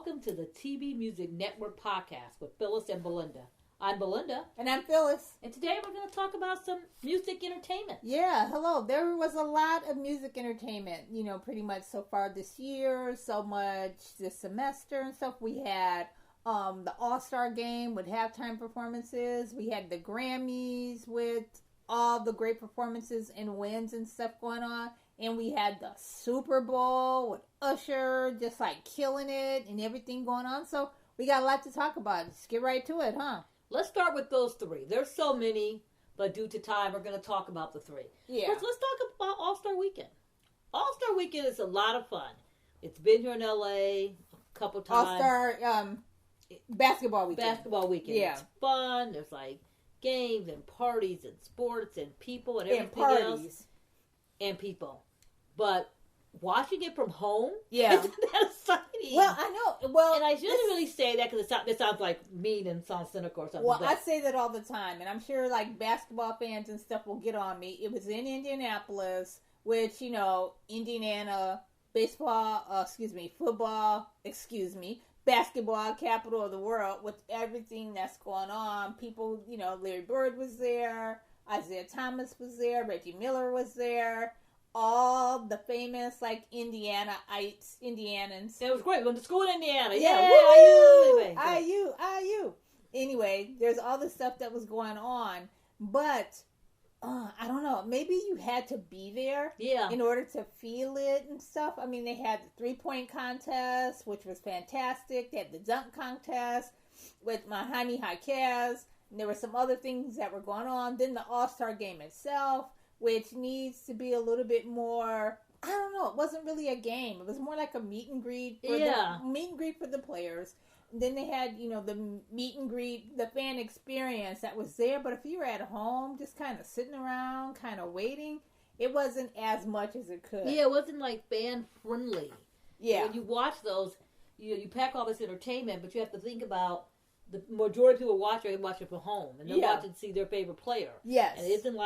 welcome to the TVMusic Network Podcast with Phyllis and Belinda. I'm Belinda. And I'm Phyllis. And today we're going to talk about some music entertainment. Yeah, hello. There was a lot of music entertainment, pretty much so far this year, so much this semester and stuff. We had the All-Star Game with halftime performances. We had the Grammys with all the great performances and wins and stuff going on. And we had the Super Bowl with Usher just like killing it and everything going on. So we got a lot to talk about. Let's get right to it, huh? Let's start with those three. There's so many, but due to time, we're going to talk about the three. Yeah. Let's talk about All-Star Weekend. All-Star Weekend is a lot of fun. It's been here in LA a couple times. All-Star basketball weekend. Basketball weekend. Yeah. It's fun. There's like games and parties and sports and people and everything else. And people. But watching it from home, yeah, isn't that exciting? Well, I know. Well, and I shouldn't really say that because it sounds like mean and sounds cynical or something. Well, I say that all the time, and I'm sure like basketball fans and stuff will get on me. It was in Indianapolis, which Indiana basketball capital of the world with everything that's going on. People, Larry Bird was there, Isaiah Thomas was there, Reggie Miller was there. All the famous, Indianans. It was great. We went to school in Indiana. Yeah, IU. Anyway, there's all the stuff that was going on. But, I don't know. Maybe you had to be there in order to feel it and stuff. I mean, they had the 3-point contest, which was fantastic. They had the dunk contest with Mahani Haikaz. And there were some other things that were going on. Then the All-Star Game itself, which needs to be a little bit more, I don't know, it wasn't really a game. It was more like a meet and greet for the players. And then they had, the meet and greet, the fan experience that was there. But if you were at home, just kind of sitting around, kind of waiting, it wasn't as much as it could. Yeah, it wasn't fan friendly. Yeah. When you watch those, you pack all this entertainment, but you have to think about the majority of people watch it from home, and they're watching to see their favorite player. Yes. And it isn't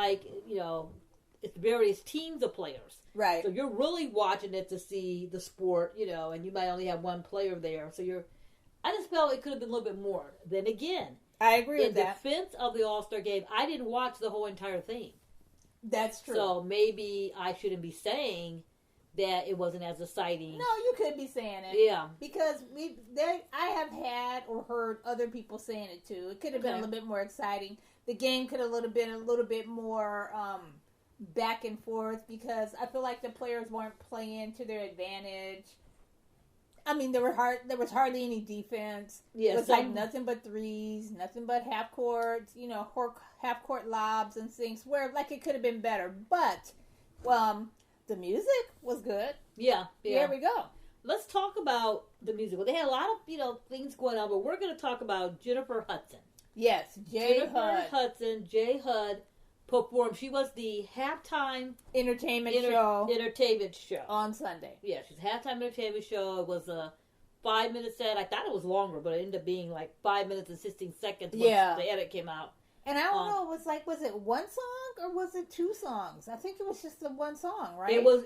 it's various teams of players. Right. So you're really watching it to see the sport, and you might only have one player there. So I just felt it could have been a little bit more. Then again, I agree with that. In defense of the All-Star Game, I didn't watch the whole entire thing. That's true. So maybe I shouldn't be saying that it wasn't as exciting. No, you could be saying it. Yeah. Because I have had or heard other people saying it too. It could have been a little bit more exciting. The game could have been a little bit more back and forth because I feel like the players weren't playing to their advantage. I mean, there was hardly any defense. Yeah, it was nothing but threes, nothing but half courts, half court lobs and things where it could have been better. But the music was good. Yeah. There we go. Let's talk about the music. Well, they had a lot of things going on, but we're going to talk about Jennifer Hudson. Yes, JHud performed. She was the halftime entertainment show on Sunday. Yeah, she's a halftime entertainment show. It was a 5-minute set. I thought it was longer, but it ended up being 5 minutes and 16 seconds once the edit came out. And I don't know, was it one song or was it 2 songs? I think it was just the one song, right? It was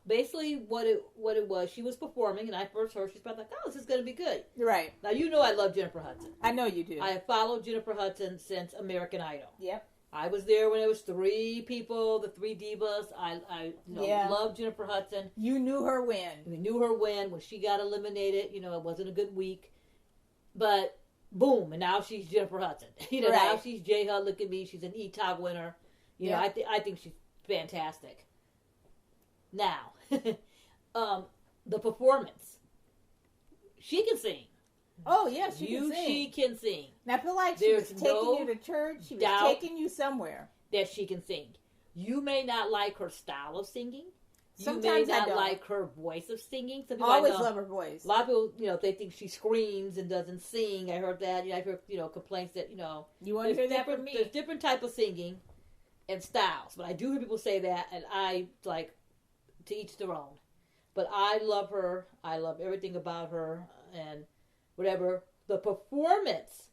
basically what it was. She was performing, and I first heard, she's probably this is going to be good. Right. Now, I love Jennifer Hudson. I know you do. I have followed Jennifer Hudson since American Idol. Yep. I was there when it was 3 people, the 3 divas. I love Jennifer Hudson. You knew her win. We knew her win when she got eliminated. It wasn't a good week. But boom, and now she's Jennifer Hudson. Now she's JHud. Look at me. She's an ETOG winner. I think she's fantastic. Now, the performance. She can sing. Oh, yeah, she can sing. She can sing. And I feel like she was taking you to church. She was taking you somewhere. That she can sing. You may not like her style of singing. Sometimes you may not I don't like her voice of singing. I always love her voice. A lot of people, they think she screams and doesn't sing. I heard that. I've heard, complaints that, You want to hear that from me? There's different type of singing and styles. But I do hear people say that, and I, to each their own. But I love her. I love everything about her. And whatever. The performance,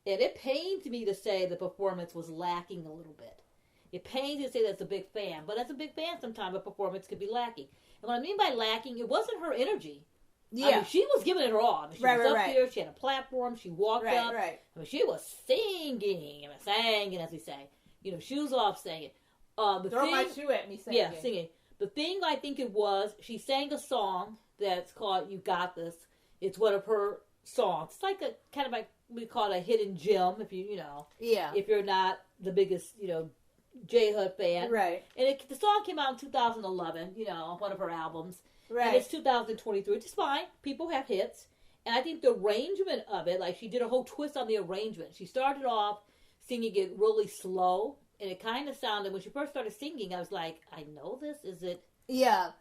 and it pains me to say the performance was lacking a little bit. It pains me to say that's a big fan, but as a big fan, sometimes a performance could be lacking. And what I mean by lacking, it wasn't her energy. Yeah. I mean, she was giving it her all. I mean, she was up there. She had a platform. She walked up. Right. I mean, she was singing. Singing, as we say. You know, shoes off, singing. Throw my shoe at me, singing. Yeah, singing. The thing I think it was, she sang a song that's called "You Got This." It's one of her songs. It's like a kind of like we call it a hidden gem. If if you're not the biggest JHud fan, right? And the song came out in 2011. One of her albums. Right. And it's 2023, which is fine. People have hits. And I think the arrangement of it, like she did a whole twist on the arrangement. She started off singing it really slow. And it kind of sounded, when she first started singing, I was like, I know this. Is it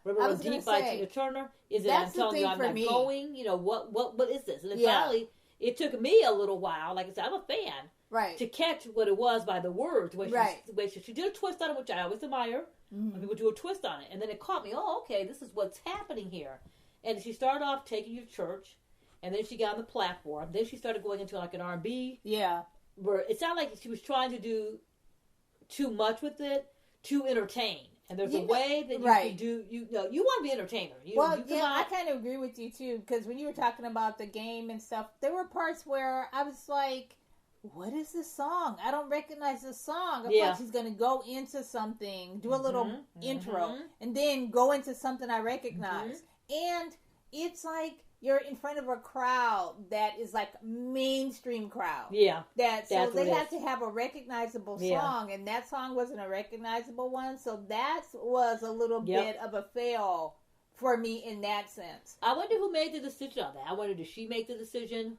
River Deep by Tina Turner? Is it I'm Telling You I'm Not Going? What is this? And then finally, it took me a little while. Like I said, I'm a fan. Right. To catch what it was by the words. When she did a twist on it, which I always admire. When people do a twist on it. And then it caught me, okay, this is what's happening here. And she started off taking you to church. And then she got on the platform. Then she started going into like an R&B. Yeah. Where it sounded like she was trying to do too much with it to entertain. And there's a way that you can do, you want to be an entertainer. I kind of agree with you too. Because when you were talking about the game and stuff, there were parts where I was like, what is this song? I don't recognize this song. I thought she's going to go into something, do a little intro, and then go into something I recognize. And it's like you're in front of a crowd that is like mainstream crowd. Yeah. So they have to have a recognizable song, and that song wasn't a recognizable one. So that was a little bit of a fail for me in that sense. I wonder who made the decision on that. I wonder, did she make the decision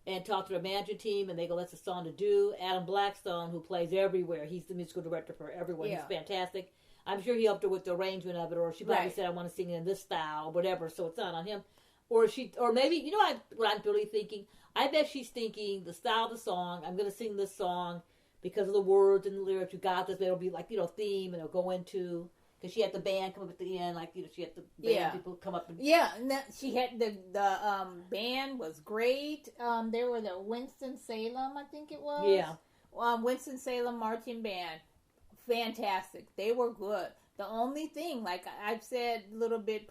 and talk to the management team, and they go, that's a song to do? Adam Blackstone, who plays everywhere, he's the musical director for everyone. He's fantastic. I'm sure he helped her with the arrangement of it, or she probably said, I want to sing it in this style, or whatever, so it's not on him. Or maybe, what I'm really thinking? I bet she's thinking the style of the song, I'm going to sing this song because of the words and the lyrics. You got this, but it'll be like, theme, and it'll go into, because she had the band come up at the end, like, she had the band people come up. And she had the band was great. They were the Winston-Salem, I think it was. Yeah. Winston-Salem Marching Band. Fantastic. They were good. The only thing, like I've said a little bit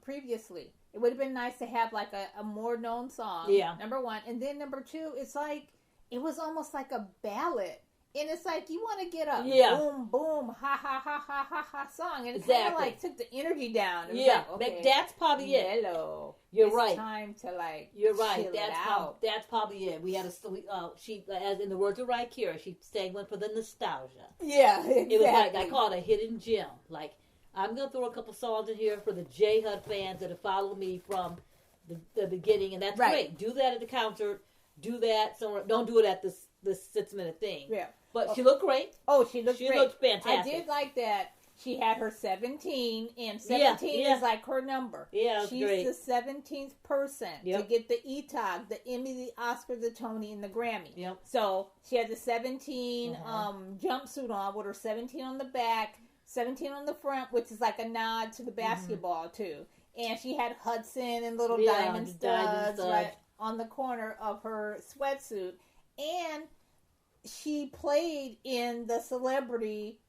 previously, it would have been nice to have like a more known song. Yeah. Number one. And then number two, it's like, it was almost like a ballad. And it's like, you want to get a boom, boom, ha, ha, ha, ha, ha, ha song. And it kind of like took the energy down. It was like, okay, that's probably it. Hello. You're it's right. Time to like, you're right. Chill That's probably it. We had she, as in the words of Kira, she sang one for the nostalgia. Yeah, exactly. It was like, I call it a hidden gem. Like, I'm going to throw a couple songs in here for the JHud fans that have followed me from the beginning, and that's great. Do that at the concert. Do that somewhere. Don't do it at this 6-minute thing. Yeah. But she looked great. Oh, she looked great. She looked fantastic. I did like that. She had her 17, and 17 is like her number. Yeah, she's great. The 17th person to get the ETOG, the Emmy, the Oscar, the Tony, and the Grammy. Yep. So she had the 17 jumpsuit on with her 17 on the back, 17 on the front, which is like a nod to the basketball too. And she had Hudson and little diamond studs right on the corner of her sweatsuit. And she played in the celebrity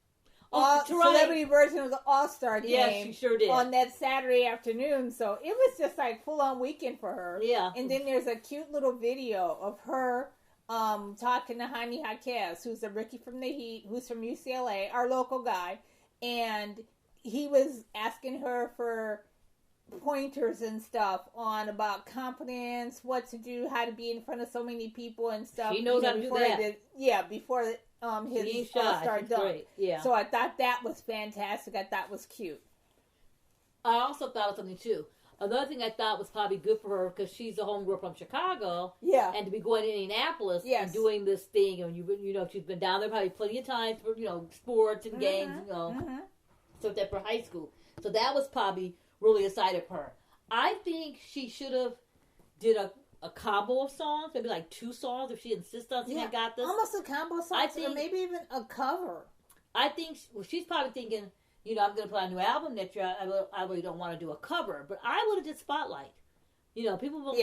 version of the All-Star game. Yes, she sure did. On that Saturday afternoon. So it was just like full-on weekend for her. Yeah. And then there's a cute little video of her talking to Hani Jaquez, who's a rookie from the Heat, who's from UCLA, our local guy. And he was asking her for pointers and stuff on about confidence, what to do, how to be in front of so many people and stuff. She knows how to do that. Before his All-Star dunk. Yeah. So I thought that was fantastic. I thought was cute. I also thought of something too. Another thing I thought was probably good for her, because she's a homegirl from Chicago. Yeah. And to be going to Indianapolis and doing this thing, and she's been down there probably plenty of times for sports and games, so that for high school. So that was probably really excited for her. I think she should have did a combo of songs, maybe like 2 songs if she insists on saying, I got this. Almost a combo song, or maybe even a cover. I think she's probably thinking, I'm going to put out a new album next year. I really don't want to do a cover, but I would have did Spotlight. People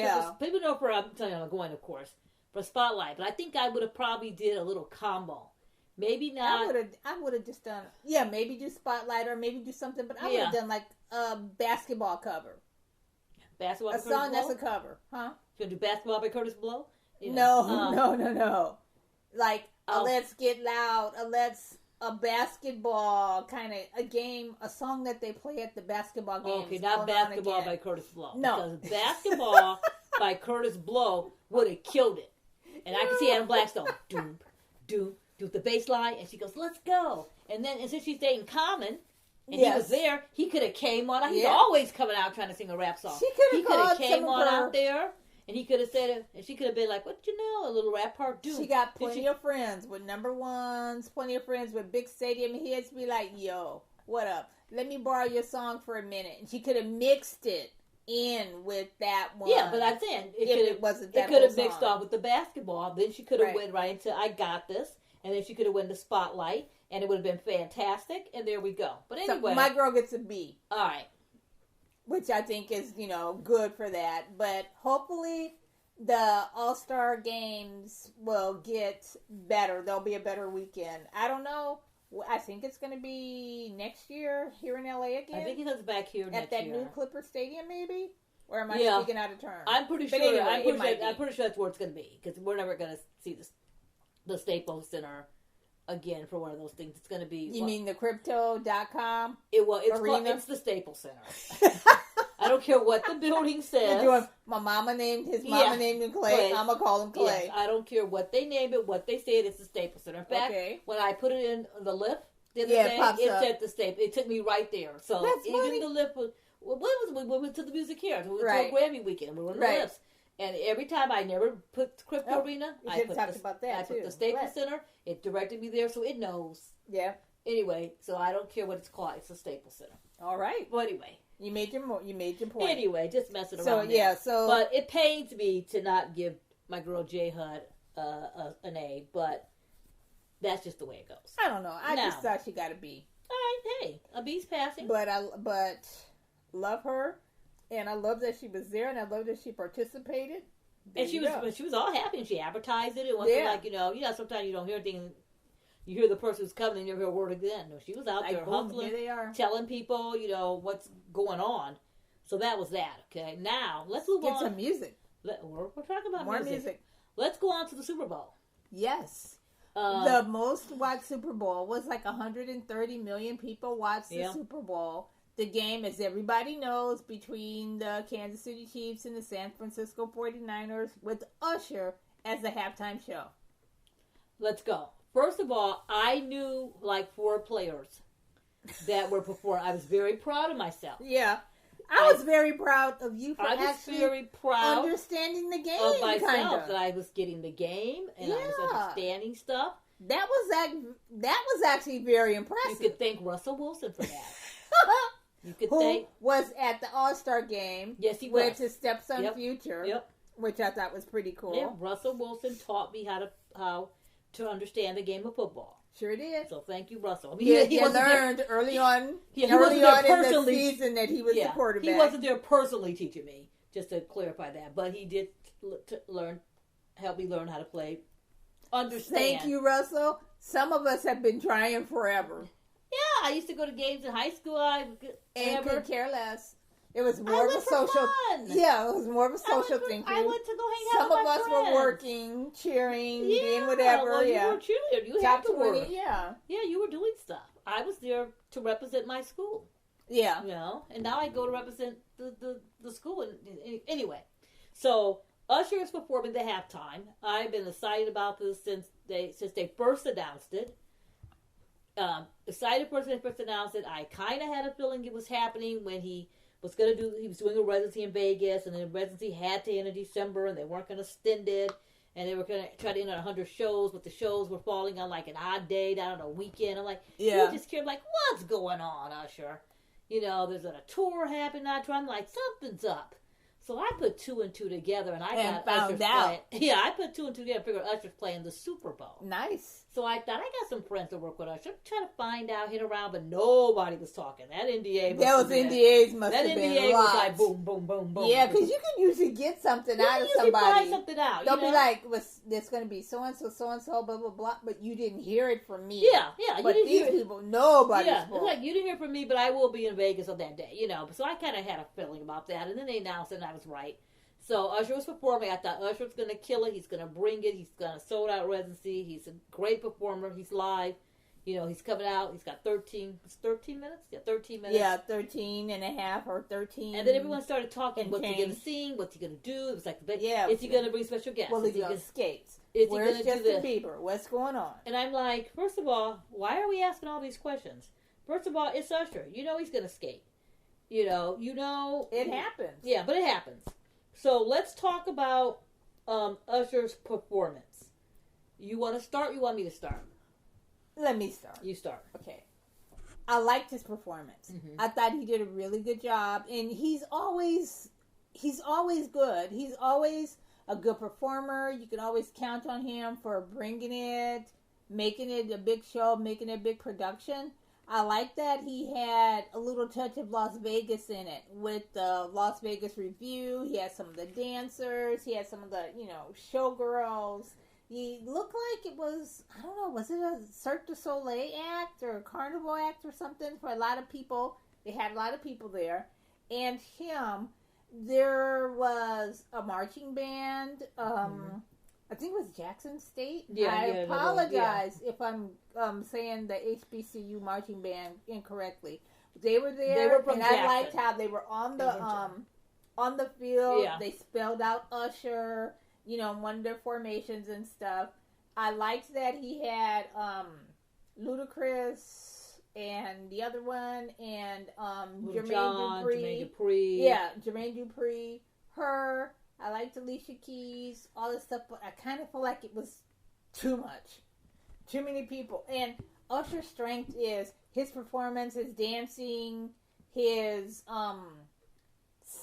know for I'm telling you I'm going, of course, for Spotlight, but I think I would have probably did a little combo. Maybe not. I would have just done, maybe do Spotlight, or maybe do something, but I would have done like a basketball cover. Basketball a song that's a cover, huh? You gonna do Basketball by Curtis Blow? No. Like Let's Get Loud, a basketball kind of a game, a song that they play at the basketball games. Okay, not Basketball by Curtis Blow. No. Because Basketball by Curtis Blow would have killed it. And I can see Adam Blackstone, do the bass line, and she goes, let's go. And since she's dating Common, and he was there, he could have came on. He's always coming out trying to sing a rap song. He could have came on out there. And he could have said it, and she could have been like, what you know, a little rap part, dude. She got plenty of friends with number ones, plenty of friends with big stadium hits. Be like, yo, what up? Let me borrow your song for a minute. And she could have mixed it in with that one. Yeah, but I'm saying, it could have mixed off with the basketball. Then she could have went right into I Got This. And then she could have won the spotlight. And it would have been fantastic. And there we go. But anyway. So my girl gets a B. All right. Which I think is, good for that. But hopefully the All-Star games will get better. There'll be a better weekend. I don't know. I think it's going to be next year here in LA again. I think he comes back here next year. At that new Clipper Stadium, maybe? Or am I speaking out of turn? I'm pretty sure. Anyway, I'm pretty sure that's where it's going to be. Because we're never going to see the Staples Center again for one of those things. It's going to be... You mean the Crypto.com? It's the Staples Center. I don't care what the building says. My mama named his mama named him Clay. I'm going to call him Clay. Yes, I don't care what they name it, what they say it. It's the Staples Center. In fact, when I put it in the lip the other day, it said the Staples. It took me right there. So that's even funny. The lip was... we went to the music here. We went to a Grammy weekend. We were on the lips. And every time I never put Crypto Arena, I put the Staples Center. It directed me there, so it knows. Yeah. Anyway, so I don't care what it's called. It's the Staples Center. All right. Well, anyway, you made your point. Anyway, just messing around. But it pains me to not give my girl JHud an A, but that's just the way it goes. I don't know. I just thought she got a B. All right, hey, a B's passing. But love her. And I love that she was there, and I love that she participated. And she was all happy, and she advertised it. It wasn't like, sometimes you don't hear anything. You hear the person who's coming, and you hear a word again. No, she was out there hustling, telling people, what's going on. So that was that, okay? Now, let's move on. Get some music. We're talking about more music. Let's go on to the Super Bowl. Yes. The most watched Super Bowl was like 130 million people watched the Super Bowl. The game, as everybody knows, between the Kansas City Chiefs and the San Francisco 49ers with Usher as the halftime show. Let's go. First of all, I knew like 4 players that were performing. I was very proud of myself. Yeah. I was very proud of you for actually very proud understanding the game. Of myself, that I was getting the game and I was understanding stuff. That was actually very impressive. You could thank Russell Wilson for that. Who was at the All-Star game. Yes, he was. With his stepson Future. Yep. Which I thought was pretty cool. Yeah, Russell Wilson taught me how to understand the game of football. Sure did. So thank you, Russell. He learned early on in the season that he was the quarterback. He wasn't there personally teaching me, just to clarify that. But he did help me learn how to play, understand. Thank you, Russell. Some of us have been trying forever. Yeah, I used to go to games in high school. And could care less. It was more of a social. Yeah, it was more of a social thing. I went to go hang out with my friends. Some of us were working, cheering, doing whatever. Well, you were a cheerleader. You had to work. Yeah, you were doing stuff. I was there to represent my school. Yeah, and now I go to represent the school. And anyway, so Usher is performing the halftime. I've been excited about this since they first announced it. Excited person first announced it. I kind of had a feeling it was happening when he was doing a residency in Vegas, and the residency had to end in December, and they weren't going to extend it, and they were going to try to end on 100 shows, but the shows were falling on like an odd day, down on a weekend. I'm like, you just kept like, what's going on, Usher? There's a tour happening. I'm like, something's up. So I put 2 and 2 together, and I got found Usher's out. I put 2 and 2 together and figured Usher's playing the Super Bowl. Nice. So I thought, I got some friends that work with Usher. I'm trying to find out, hit around, but nobody was talking. That NDA must have been That NDA was like boom, boom, boom, boom. Yeah, because you can usually get something out of somebody. Find something out. They'll be like, there's going to be so-and-so, so-and-so, blah, blah, blah, but you didn't hear it from me. Yeah. But these people, nobody spoke. It's like, you didn't hear from me, but I will be in Vegas on that day, So I kind of had a feeling about that, and then they announced it, and I was right. So Usher was performing. I thought Usher was going to kill it. He's going to bring it. He's going to sold out residency. He's a great performer. He's live. He's coming out. He's got 13 minutes? Yeah, 13 minutes. Yeah, 13 and a half or 13. And then everyone started talking. What's he going to sing? What's he going to do? It was like, is he going to bring special guests? Well, he's going to skate. Where's Justin Bieber? What's going on? And I'm like, first of all, why are we asking all these questions? First of all, it's Usher. He's going to skate. It happens. Yeah, but it happens. So let's talk about Usher's performance. You want to start? You want me to start? Let me start. You start. Okay. I liked his performance. Mm-hmm. I thought he did a really good job, and he's always good. He's always a good performer. You can always count on him for bringing it, making it a big show, making it a big production. I like that he had a little touch of Las Vegas in it with the Las Vegas Review. He had some of the dancers. He had some of the, showgirls. He looked like it was, I don't know, was it a Cirque du Soleil act or a carnival act or something for a lot of people? They had a lot of people there. And him, there was a marching band, I think it was Jackson State. I apologize if I'm saying the HBCU marching band incorrectly. They were there, they were from and Jackson. I liked how they were on the field. Yeah. They spelled out Usher, one of their formations and stuff. I liked that he had Ludacris and the other one and Jermaine Dupri. Yeah, Jermaine Dupri. Her. I liked Alicia Keys, all this stuff, but I kind of feel like it was too much. Too many people. And Usher's strength is his performance, his dancing, his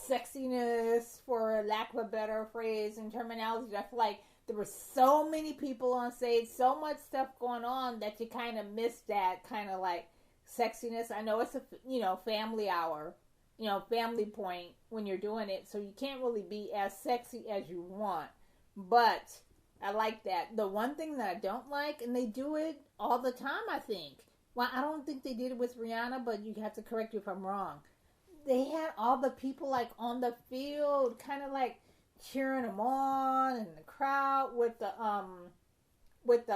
sexiness, for lack of a better phrase and terminology. I feel like there were so many people on stage, so much stuff going on that you kind of missed that kind of like sexiness. I know it's a, family hour. Family point when you're doing it, so you can't really be as sexy as you want. But I like that. The one thing that I don't like, and they do it all the time, I think. Well, I don't think they did it with Rihanna, but you have to correct me if I'm wrong. They had all the people like on the field, kind of like cheering them on, and the crowd with the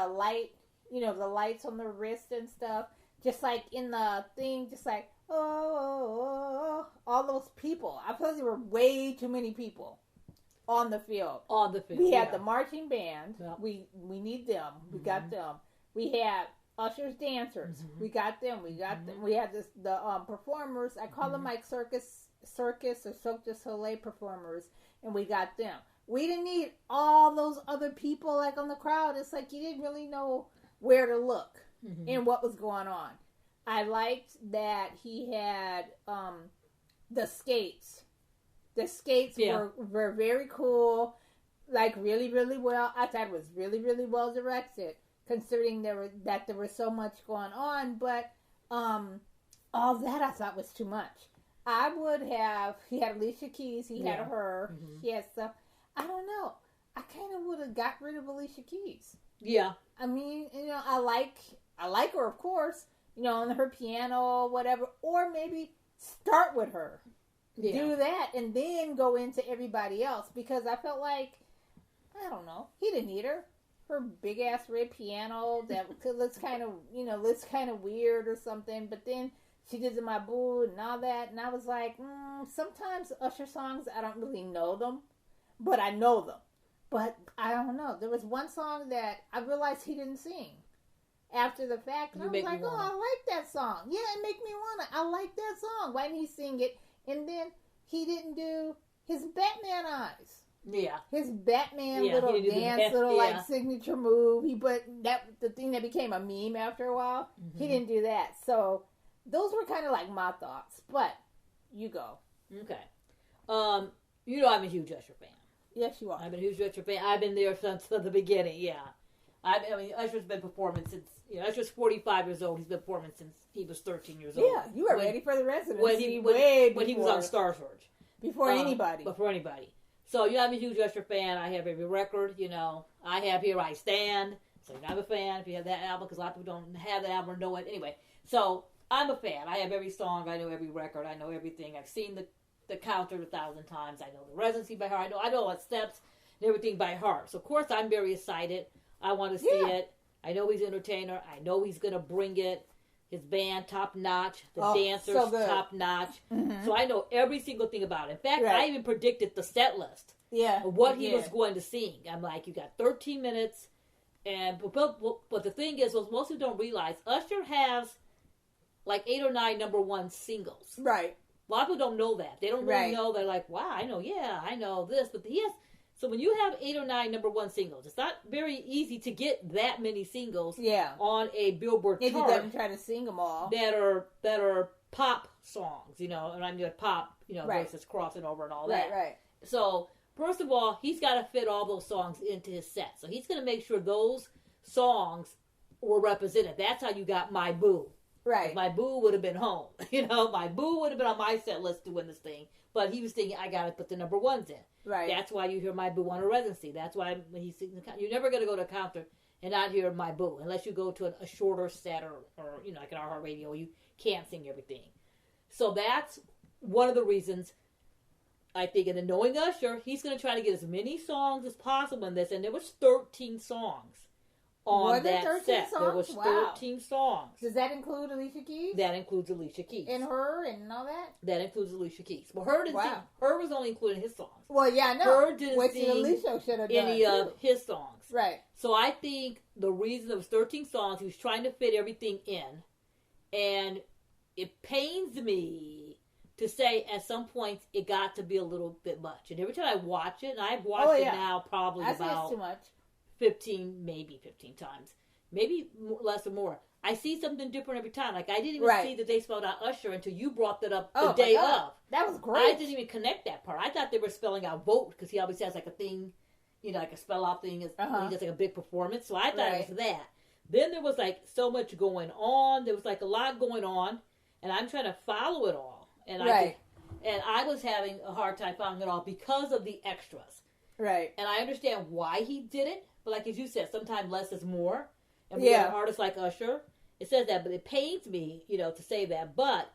light, the lights on the wrist and stuff, just like in the thing, just like. Oh, all those people. I feel like there were way too many people on the field. We had the marching band. Yeah. We need them. We got them. We had Usher's dancers. Mm-hmm. We got them. We had the performers. I call them like circus or Cirque du Soleil performers, and we got them. We didn't need all those other people like on the crowd. It's like you didn't really know where to look and what was going on. I liked that he had the skates. The skates were very cool, like really, really well. I thought it was really, really well directed, considering there was so much going on. But all that I thought was too much. He had Alicia Keys, he had her, he had stuff. I don't know. I kind of would have got rid of Alicia Keys. Yeah. I mean, I like her, of course. On her piano, whatever. Or maybe start with her. Yeah. Do that and then go into everybody else. Because I felt like, I don't know, he didn't need her. Her big-ass red piano that looks kind of weird or something. But then she did the My Boo and all that. And I was like, sometimes Usher songs, I don't really know them. But I know them. But I don't know. There was one song that I realized he didn't sing. After the fact, and I was like, I like that song. Yeah, it make me wanna. I like that song. Why didn't he sing it? And then he didn't do his Batman eyes. Yeah. His Batman little dance, like signature move. He put the thing that became a meme after a while. Mm-hmm. He didn't do that. So those were kind of like my thoughts. But you go. Okay. I'm a huge Usher fan. Yes, you are. I'm a huge Usher fan. I've been there since the beginning. Yeah. I mean, Usher's been performing since, Usher's 45 years old. He's been performing since he was 13 years old. Yeah, you were ready for the residency when he was on Star Search. Before anybody. Before anybody. So, I'm a huge Usher fan. I have every record, I have Here I Stand. So, I'm a fan if you have that album, because a lot of people don't have that album or know it. Anyway, so I'm a fan. I have every song. I know every record. I know everything. I've seen the counter 1,000 times. I know the residency by heart. I know all the steps and everything by heart. So, of course, I'm very excited. I want to see it. I know he's an entertainer. I know he's going to bring it. His band, top notch. The dancers, so top notch. Mm-hmm. So I know every single thing about it. In fact, I even predicted the set list of what he was going to sing. I'm like, you got 13 minutes. But the thing is, what most people don't realize, Usher has like 8 or 9 number one singles. Right. A lot of people don't know that. They don't really know. They're like, wow, I know this. But he has... So when you have 8 or 9 number one singles, it's not very easy to get that many singles on a Billboard chart. If you doesn't try to sing them all. That are pop songs, and I'm doing pop, versus crossing over and all that. Right. So first of all, he's got to fit all those songs into his set. So he's going to make sure those songs were represented. That's how you got My Boo. Right. My Boo would have been home. My Boo would have been on my set list to win this thing. But he was thinking, I got to put the number ones in. Right. That's why you hear My Boo on a residency. That's why when he's singing, you're never going to go to a counter and not hear My Boo unless you go to a shorter set or like an iHeart Radio, you can't sing everything. So that's one of the reasons I think. And then knowing Usher, he's going to try to get as many songs as possible in this. And there was 13 songs on that set. Songs? There was 13 songs. Does that include Alicia Keys? That includes Alicia Keys. And her and all that? That includes Alicia Keys. Well, her didn't sing. Her was only including his songs. Well, yeah, I know. Her didn't sing Alicia should have done any of his songs. Right. So I think the reason there was 13 songs, he was trying to fit everything in. And it pains me to say at some points it got to be a little bit much. And every time I watch it, and I've watched it now probably about too much. 15 times. Maybe less or more. I see something different every time. Like, I didn't even see that they spelled out Usher until you brought that up the day of. That was great. I didn't even connect that part. I thought they were spelling out vote, because he always has like a thing, like a spell out thing. He does like a big performance. So I thought it was that. Then there was like so much going on. There was like a lot going on, and I'm trying to follow it all. And I was having a hard time following it all because of the extras. Right. And I understand why he did it, but like as you said, sometimes less is more. And we have an artist like Usher, it says that, but it pains me, to say that. But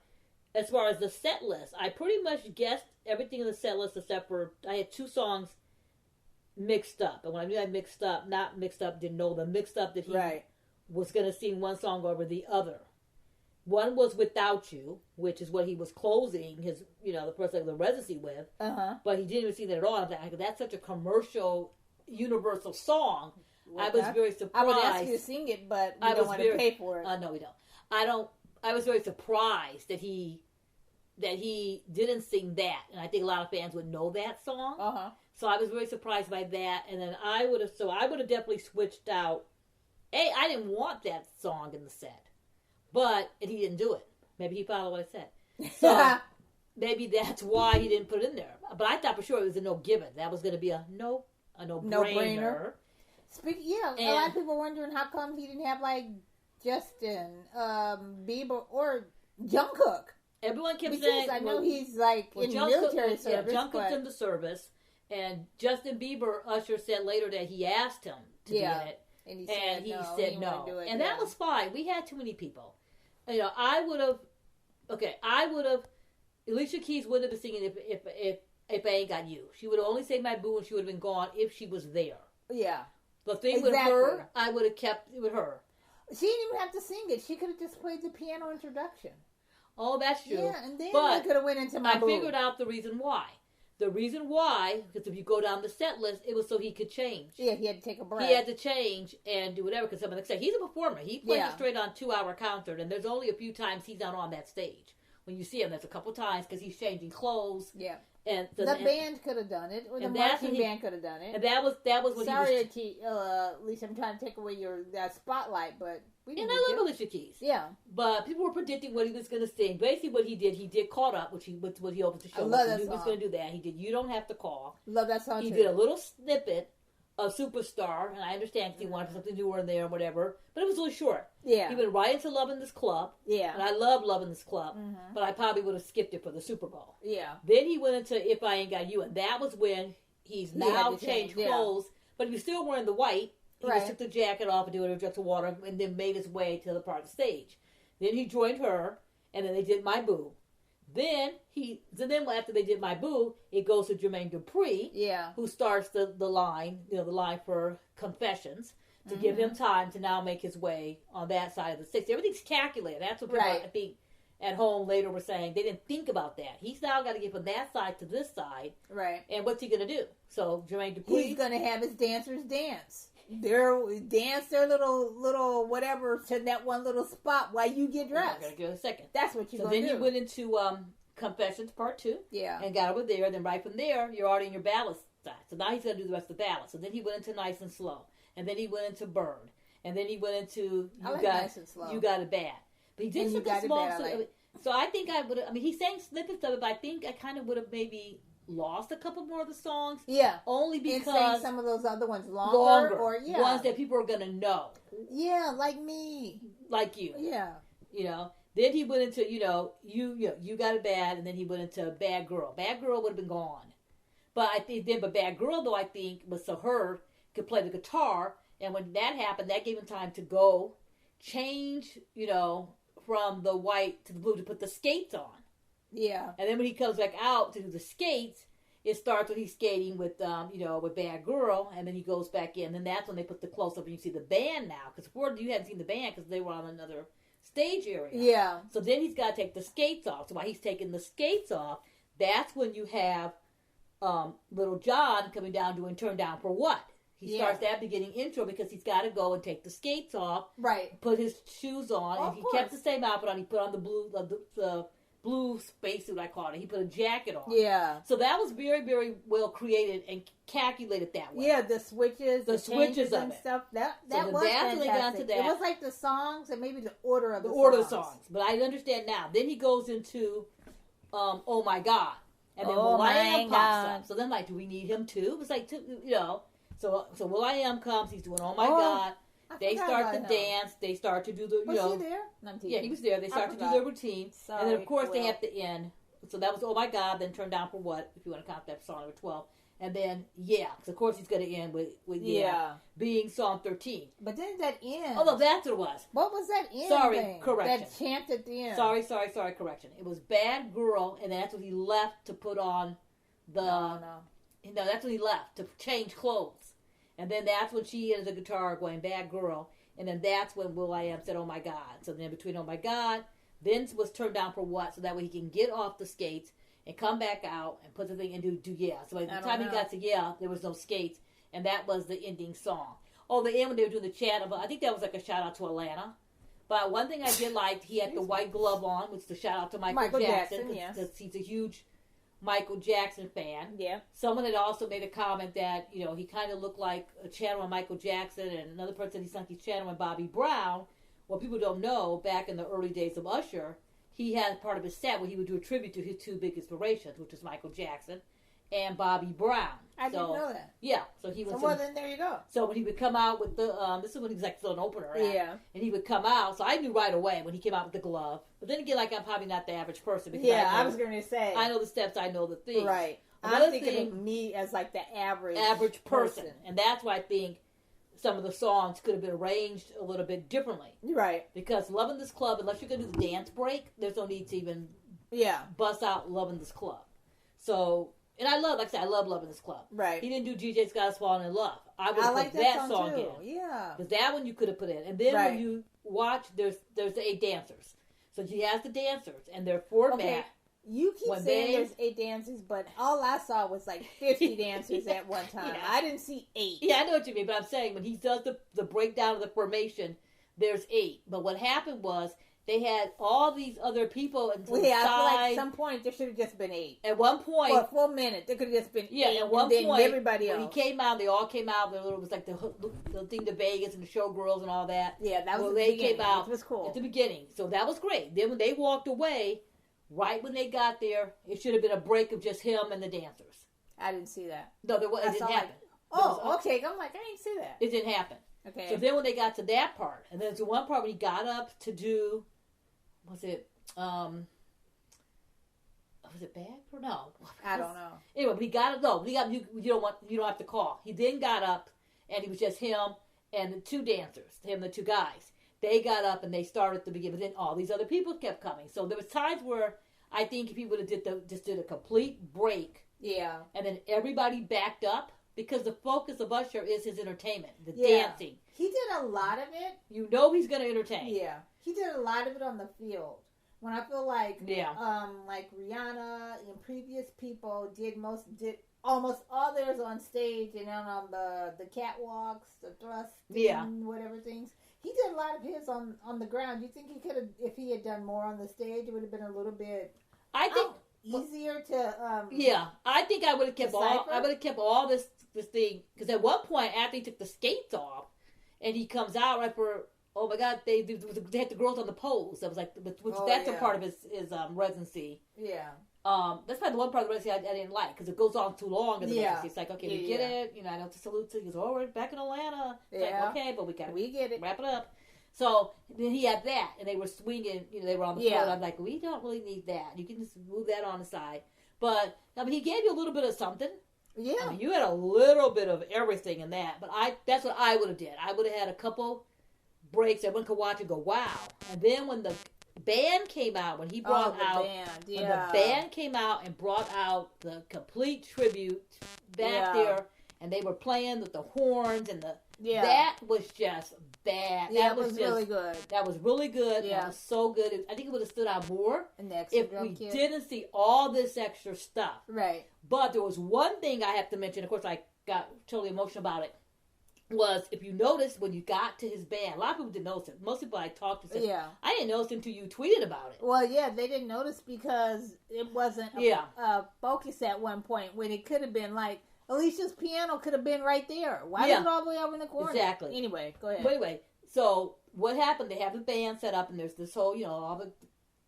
as far as the set list, I pretty much guessed everything in the set list except for I had 2 songs mixed up. And when I knew I didn't know the mixed up that he was going to sing one song over the other. One was Without You, which is what he was closing his, the person the residency with. But he didn't even sing that at all. I was like, that's such a commercial, universal song. Well, I was very surprised. I would ask you to sing it, but we don't want to pay for it. No, we don't. I was very surprised that he didn't sing that, and I think a lot of fans would know that song. So I was very surprised by that, and then I would have definitely switched out. I didn't want that song in the set, and he didn't do it. Maybe he followed what I said. So maybe that's why he didn't put it in there. But I thought for sure it was a no given. That was going to be a no-brainer. A lot of people were wondering how come he didn't have like Justin Bieber or Jungkook. Everyone kept saying, I know he's like in military service. Jungkook's in the service, and Justin Bieber, Usher said later that he asked him to be in it, and he said no. And that was fine. We had too many people. I would have. Alicia Keys wouldn't have been singing if I Ain't Got You. She would have only said My Boo, and she would have been gone if she was there. Yeah. The thing with her, I would have kept it with her. She didn't even have to sing it. She could have just played the piano introduction. Oh, that's true. Yeah, and then we could have went into My Boo. I figured out the reason why. The reason why, because if you go down the set list, it was so he could change. Yeah, he had to take a break. He had to change and do whatever, because like I said, he's a performer. He plays it straight on 2-hour counter, and there's only a few times he's not on that stage. When you see him, there's a couple times because he's changing clothes. Yeah. And the band could have done it, or the marching band could have done it. And that was what Sorry, Lisa, I'm trying to take away your spotlight, but we didn't. And I love Alicia Keys. Yeah. But people were predicting what he was going to sing. Basically, what he did Caught Up, which he opened the show. I love that he song. was going to do that. He did You Don't Have to Call. Love that song. He did a little snippet a superstar, and I understand because he wanted something newer in there or whatever, but it was really short. Yeah. He went right into Loving This Club. Yeah. And I love Loving This Club, but I probably would have skipped it for the Super Bowl. Yeah. Then he went into If I Ain't Got You, and that was when he's now changed clothes, but he was still wearing the white. He just took the jacket off and did a dress of water, and then made his way to the other part of the stage. Then he joined her, and then they did My Boo. Then after they did My Boo, it goes to Jermaine Dupri, who starts the line, the line for Confessions, to give him time to now make his way on that side of the stage. Everything's calculated. That's what people, I think, at home later were saying. They didn't think about that. He's now got to get from that side to this side. Right. And what's he going to do? So Jermaine Dupri... He's going to have his dancers dance. Dance their little whatever to that one little spot while you get dressed. I'm going to give it a second. That's what you're going to do. So then he went into Confessions Part 2. Yeah. And got over there. Then right from there, you're already in your ballad side. So now he's going to do the rest of the ballad. So then he went into Nice and Slow. And then he went into Burn. And then he went into Nice and Slow. You Got It Bad. But he did something small. So I think I would have... I mean, he sang snippets of it, but I think I kind of would have maybe... lost a couple more of the songs. Yeah. Only because... And sang some of those other ones longer. Or, ones that people are going to know. Yeah, like me. Like you. Yeah. You know. Then he went into, You Got It Bad, and then he went into Bad Girl. Bad Girl would have been gone. But I think but Bad Girl, though, I think, was so her could play the guitar. And when that happened, that gave him time to go change, from the white to the blue to put the skates on. Yeah. And then when he comes back out to do the skates, it starts when he's skating with, with Bad Girl, and then he goes back in. And that's when they put the close-up and you see the band now. Because before you hadn't seen the band because they were on another stage area. Yeah. So then he's got to take the skates off. So while he's taking the skates off, that's when you have Little John coming down doing Turn Down for What? He starts that beginning intro because he's got to go and take the skates off. Right. Put his shoes on. And he kept the same outfit on. He put on the blue spacesuit, I call it. He put a jacket on. Yeah. So that was very, very well created and calculated that way. Yeah, the switches and stuff. That was fantastic. It was like the songs and maybe the order of the songs. But I understand now. Then he goes into Oh My God. And then Will.i.am pops up. So then, do we need him too? It was like, So Will.i.am comes. He's doing Oh My God. They start to dance. They start to do the, Was he there? Yeah, he was there. They start to do their routine. Sorry, and then, of course, they have to end. So that was Oh My God, then Turn Down for What, if you want to count that song number 12. And then, because of course he's going to end with being song 13. But then that end. Oh, no, that's what it was. What was that end thing? Correction. That chant at the end. Sorry, correction. It was Bad Girl, and that's when he left to put on the... No, that's when he left to change clothes. And then that's when she has the guitar going, Bad Girl. And then that's when Will.i.am said, Oh My God. So then between Oh My God, then was Turned Down for What? So that way he can get off the skates and come back out and put the thing and do Yeah. So by the time he got to Yeah, there was no skates. And that was the ending song. Oh, the end when they were doing the chant. I think that was like a shout out to Atlanta. But one thing I did like, he had the white glove on, which is the shout out to Michael Jackson. Because he's a huge Michael Jackson fan. Yeah. Someone had also made a comment that, he kind of looked like a channeling Michael Jackson, and another person he sung he's channeling Bobby Brown. What people don't know, back in the early days of Usher, he had part of his set where he would do a tribute to his two big inspirations, which was Michael Jackson and Bobby Brown. I didn't know that. Yeah. So he was. Well, then there you go. So when he would come out with the, this is when he was like still an opener. Right? Yeah. And he would come out. So I knew right away when he came out with the glove. But then again, I'm probably not the average person. Because I was going to say. I know the steps. I know the things. Right. I'm thinking of me as like the average person. And that's why I think some of the songs could have been arranged a little bit differently. Right. Because Loving This Club, unless you're going to do the dance break, there's no need to even bust out Loving This Club. So, and I love Loving This Club. Right. He didn't do GJ Scott's Falling in Love. I would have put that song in. Yeah. Because that one you could have put in. And then when you watch, there's the 8 dancers. So she has the dancers, and their format. Okay. You keep saying there's 8 dancers, but all I saw was like 50 dancers at one time. Yeah. I didn't see 8. Yeah, I know what you mean, but I'm saying when he does the breakdown of the formation, there's 8. But what happened was they had all these other people and I feel like at some point there should have just been 8. At one point, for a full minute, there could have just been 8. Yeah, at one point, everybody else. When he came out, they all came out. It was like the thing to Vegas and the showgirls and all that. Yeah, that was the beginning. Came out. It was cool at the beginning, so that was great. Then when they walked away. Right when they got there, it should have been a break of just him and the dancers. I didn't see that. No, it didn't happen. Oh, okay. I'm like, I didn't see that. It didn't happen. Okay. So then when they got to that part, and then there's one part when he got up to do, was it bag or no? I don't know. Anyway, but he got it. No, you don't have to call. He then got up, and it was just him and the two dancers, him and the two guys. They got up and they started at the beginning, but then all these other people kept coming. So there was times where I think if he would have just did a complete break, and then everybody backed up, because the focus of Usher is his entertainment, the dancing. He did a lot of it. You know he's going to entertain. Yeah, he did a lot of it on the field. When I feel like, like Rihanna and previous people did almost all theirs on stage and then on the catwalks, the thrust, whatever things. He did a lot of his on the ground. You think he could have, if he had done more on the stage, it would have been a little bit, easier to. I think I would have kept all this thing, because at one point after he took the skates off and he comes out right for. Oh my God! They had the girls on the poles. That was like, that's a part of his residency. Yeah. That's probably the one part of the residency I didn't like, because it goes on too long in the residency. It's like, okay, we get it. You know, I know to salute to. He goes, oh, we're back in Atlanta. It's like, okay, but we get it. Wrap it up. So then he had that, and they were swinging. You know, they were on the floor. I'm like, we don't really need that. You can just move that on the side. But I mean, he gave you a little bit of something. Yeah. I mean, you had a little bit of everything in that. But that's what I would have did. I would have had a couple breaks, everyone could watch and go, wow. And then when the band came out, when he brought when the band came out and brought out the complete tribute back there, and they were playing with the horns and that was just bad. That was really good. That was really good. Yeah. That was so good. I think it would have stood out more if we didn't see all this extra stuff. Right. But there was one thing I have to mention. Of course, I got totally emotional about it. Was, if you notice, when you got to his band, a lot of people didn't notice it. Most people I talked to said, I didn't notice it until you tweeted about it. Well, they didn't notice because it wasn't a focus at one point, when it could have been like, Alicia's piano could have been right there. Why is it all the way over in the corner? Exactly. Anyway, go ahead. But anyway, so what happened, they have the band set up, and there's this whole, all the,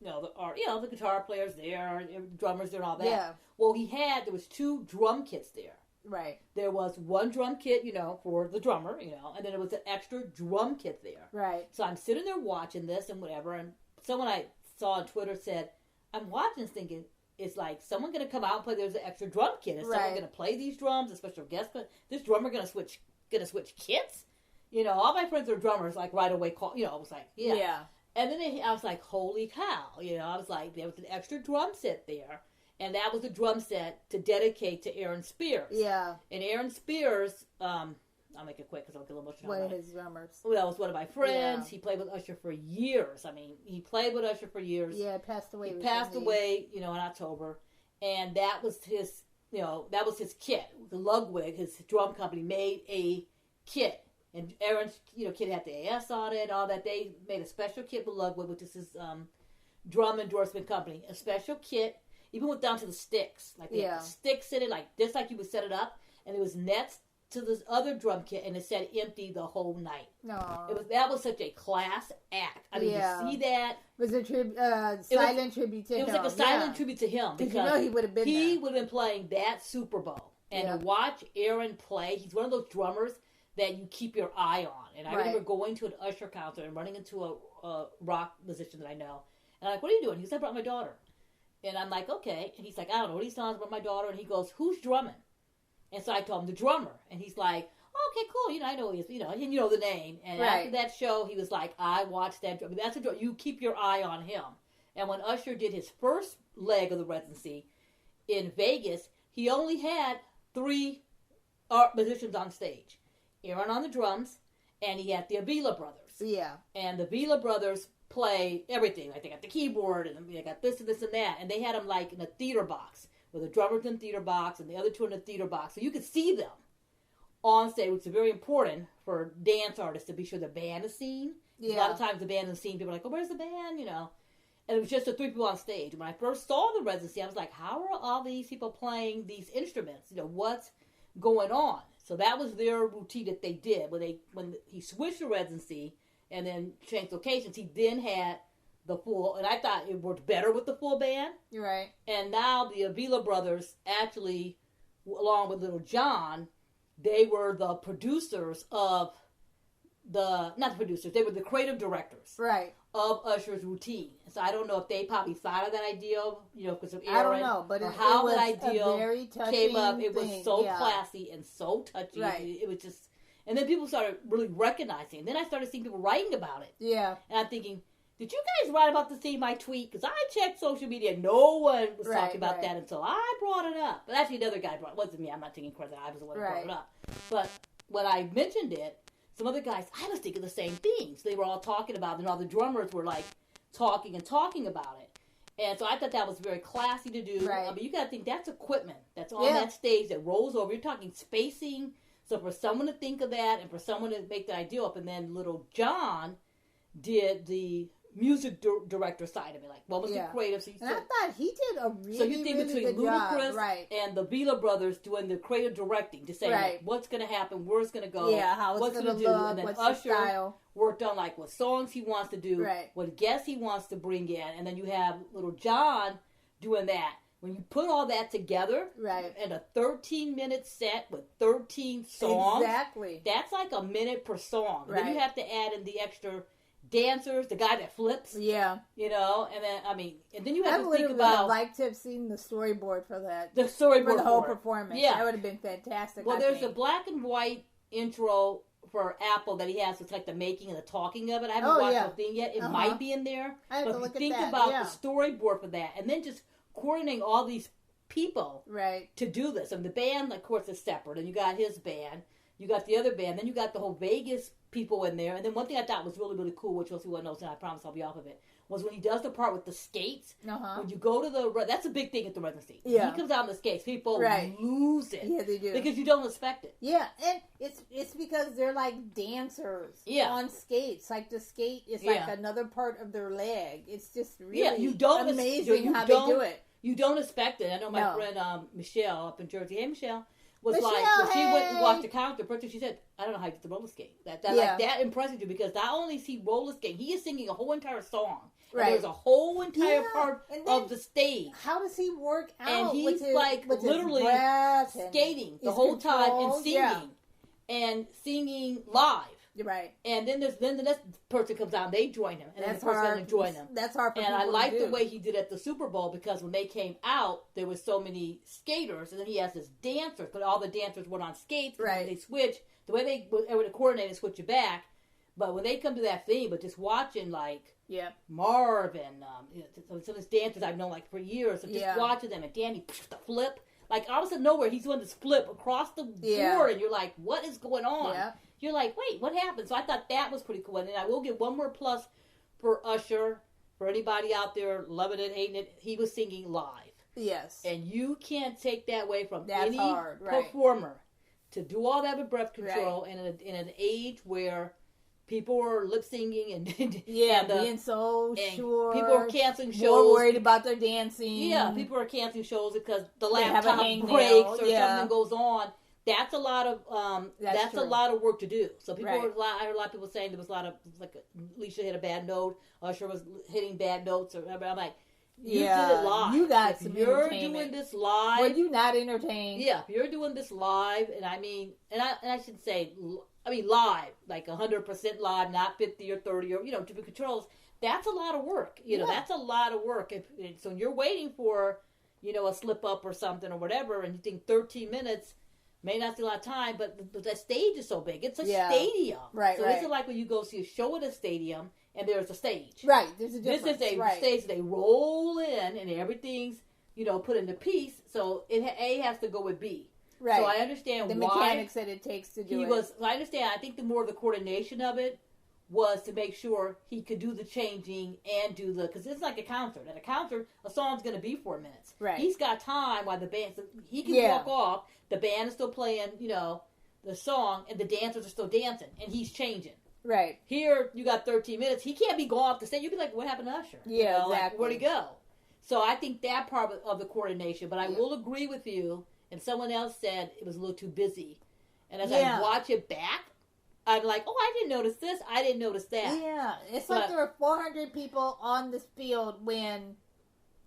the guitar players there, drummers there, and all that. Yeah. Well, there was 2 drum kits there. Right. There was one drum kit, for the drummer, and then there was an extra drum kit there. Right. So I'm sitting there watching this and whatever, and someone I saw on Twitter said, I'm watching this thinking, it's like someone going to come out and play, there's an extra drum kit. Is someone going to play these drums, a special guest, but this drummer going to switch kits? All my friends are drummers, like right away call, I was like, yeah. And then I was like, holy cow, I was like, there was an extra drum set there. And that was a drum set to dedicate to Aaron Spears. Yeah. And Aaron Spears, I'll make it quick because I'll get a little emotional. One of his drummers. Well, that was one of my friends. Yeah. He played with Usher for years. I mean, he played with Usher for years. Yeah, passed away. He passed away, in October. And that was his, that was his kit. The Ludwig, his drum company, made a kit. And Aaron's, kit had the AS on it, all that. They made a special kit with Ludwig, which is his drum endorsement company. A special kit. Even went down to the sticks. Like, they had the sticks in it, like, just like you would set it up. And there was nets to this other drum kit, and it said empty the whole night. No. That was such a class act. I mean, you see that. It was a silent tribute to him. It was like a silent tribute to him. Because he would have been He would have been playing that Super Bowl. And to watch Aaron play, he's one of those drummers that you keep your eye on. And I remember going to an Usher concert and running into a rock musician that I know. And I'm like, what are you doing? He said, I brought my daughter. And I'm like, okay. And he's like, I don't know what he's telling about my daughter. And he goes, who's drumming? And so I told him the drummer. And he's like, oh, okay, cool. I know he is. And you know the name. And after that show, he was like, I watched that drummer. That's a drummer. You keep your eye on him. And when Usher did his first leg of the residency in Vegas, he only had 3 musicians on stage. Aaron on the drums, and he had the Avila brothers. Yeah. And the Avila brothers play everything. Like, they got the keyboard, and they got this and this and that. And they had them, like, in a theater box, with the drummers in the theater box, and the other 2 in the theater box. So you could see them on stage, which is very important for dance artists to be sure the band is seen. Yeah. A lot of times the band is seen, people are like, oh, where's the band, And it was just the 3 people on stage. When I first saw the residency, I was like, how are all these people playing these instruments? What's going on? So that was their routine that they did. When he switched the residency and then changed locations, he then had the full, and I thought it worked better with the full band. You're right. And now the Avila brothers actually, along with Little John, they were the producers of not the producers, they were the creative directors. Right. Of Usher's routine. So I don't know if they probably thought of that idea, because of Aaron. I don't know, but how that idea came up. It thing. was so classy and so touchy. Right. It was just, and then people started really recognizing. And then I started seeing people writing about it. Yeah. And I'm thinking, did you guys write about this in my tweet? Because I checked social media. No one was talking about that until I brought it up. But actually, another guy brought it. It wasn't me. I'm not taking credit. I was the one who brought it up. But when I mentioned it, some other guys, I was thinking the same things. They were all talking about it, and all the drummers were like talking about it. And so I thought that was very classy to do. Right. I mean, you got to think that's equipment that's on that stage that rolls over. You're talking spacing. So for someone to think of that and for someone to make the idea up, and then little John did the music director side of it. Like, what was the creative? So and I thought he did a really, so you think really between good Ludacris job. and the Beeler brothers doing the creative directing to say like, what's going to happen, where it's going to go, how what's going to do, and then what's Usher the style. Worked on like what songs he wants to do, what guests he wants to bring in, and then you have little John doing that. When you put all that together, and a 13-minute set with 13 songs, that's like a minute per song. Then you have to add in the extra dancers, the guy that flips, and then and then you have to think about. I'd like to have seen the storyboard for that, the storyboard for the whole performance. That would have been fantastic. Well, there's a black and white intro for Apple that he has. It's like the making and the talking of it. I haven't watched the thing yet. It might be in there, but if you think about the storyboard for that, and then just coordinating all these people to do this. And the band, of course, is separate, and you got his band, you got the other band, then you got the whole Vegas people in there. And then one thing I thought was really, really cool, which you'll see what knows, and I promise I'll be off of it, was when he does the part with the skates. When you go to that's a big thing at the residency. He comes out on the skates, people lose it. Yeah, they do. Because you don't expect it. Yeah, and it's because they're like dancers on skates. Like the skate is like another part of their leg. It's just really amazing how they do it. You don't expect it. I know my friend Michelle up in Jersey. Hey, Michelle. Was Michelle, like, when she went and watched the counter, first she said, I don't know how you did the roller skate. That impresses you because not only is he roller skating, he is singing a whole entire song. There's a whole entire part of the stage. How does he work out? And he's with literally skating the whole time and singing live. Right. And then the next person comes out and they join him. And then the person doesn't join him. That's hard for and people I like to do. the way he did at the Super Bowl because when they came out, there was so many skaters. And then he has this dancers, but all the dancers went on skates. And when they switch, the way they were coordinated, switch it back. But when they come to that theme, but just watching like Marv and some of his dancers I've known like for years, and just watching them and Danny the flip. Like all of a sudden nowhere, he's doing this flip across the board, and you're like, what is going on? Yeah. You're like, wait, what happened? So I thought that was pretty cool. And then I will give one more plus for Usher. For anybody out there loving it, hating it, he was singing live. Yes. And you can't take that away from any performer. To do all that with breath control in an age where people are lip singing and being so sure. People are canceling shows. More worried about their dancing. Yeah, people are canceling shows because the laptop breaks or something goes on. That's a lot of that's a lot of work to do. So people I heard a lot of people saying there was a lot of like Alicia hit a bad note, Usher was hitting bad notes or whatever. I'm like, you did it live. You got some you're doing this live. Were you not entertained? Yeah, if you're doing this live, and I mean, and I should say, live, like 100% live, not 50 or 30 or different controls. That's a lot of work. That's a lot of work. So you're waiting for a slip up or something or whatever, and you think 13 minutes. May not see a lot of time, but the stage is so big. It's a stadium. Right, so this is like when you go see a show at a stadium and there's a stage. Right, there's a difference. This is a stage they roll in and everything's, put into piece. So A has to go with B. Right. So I understand the why. mechanics that it takes to do it. I understand. I think the more the coordination of it was to make sure he could do the changing and do because it's like a concert. At a concert, a song's going to be 4 minutes. Right. He's got time while the band, so he can walk off. The band is still playing, the song, and the dancers are still dancing, and he's changing. Right. Here, you got 13 minutes. He can't be going off the stage. You'd be like, what happened to Usher? Yeah, exactly. Like, where'd he go? So I think that part of the coordination, but I will agree with you, and someone else said it was a little too busy. And as I watch it back, I'm like, oh, I didn't notice this. I didn't notice that. Yeah. It's like there were 400 people on this field when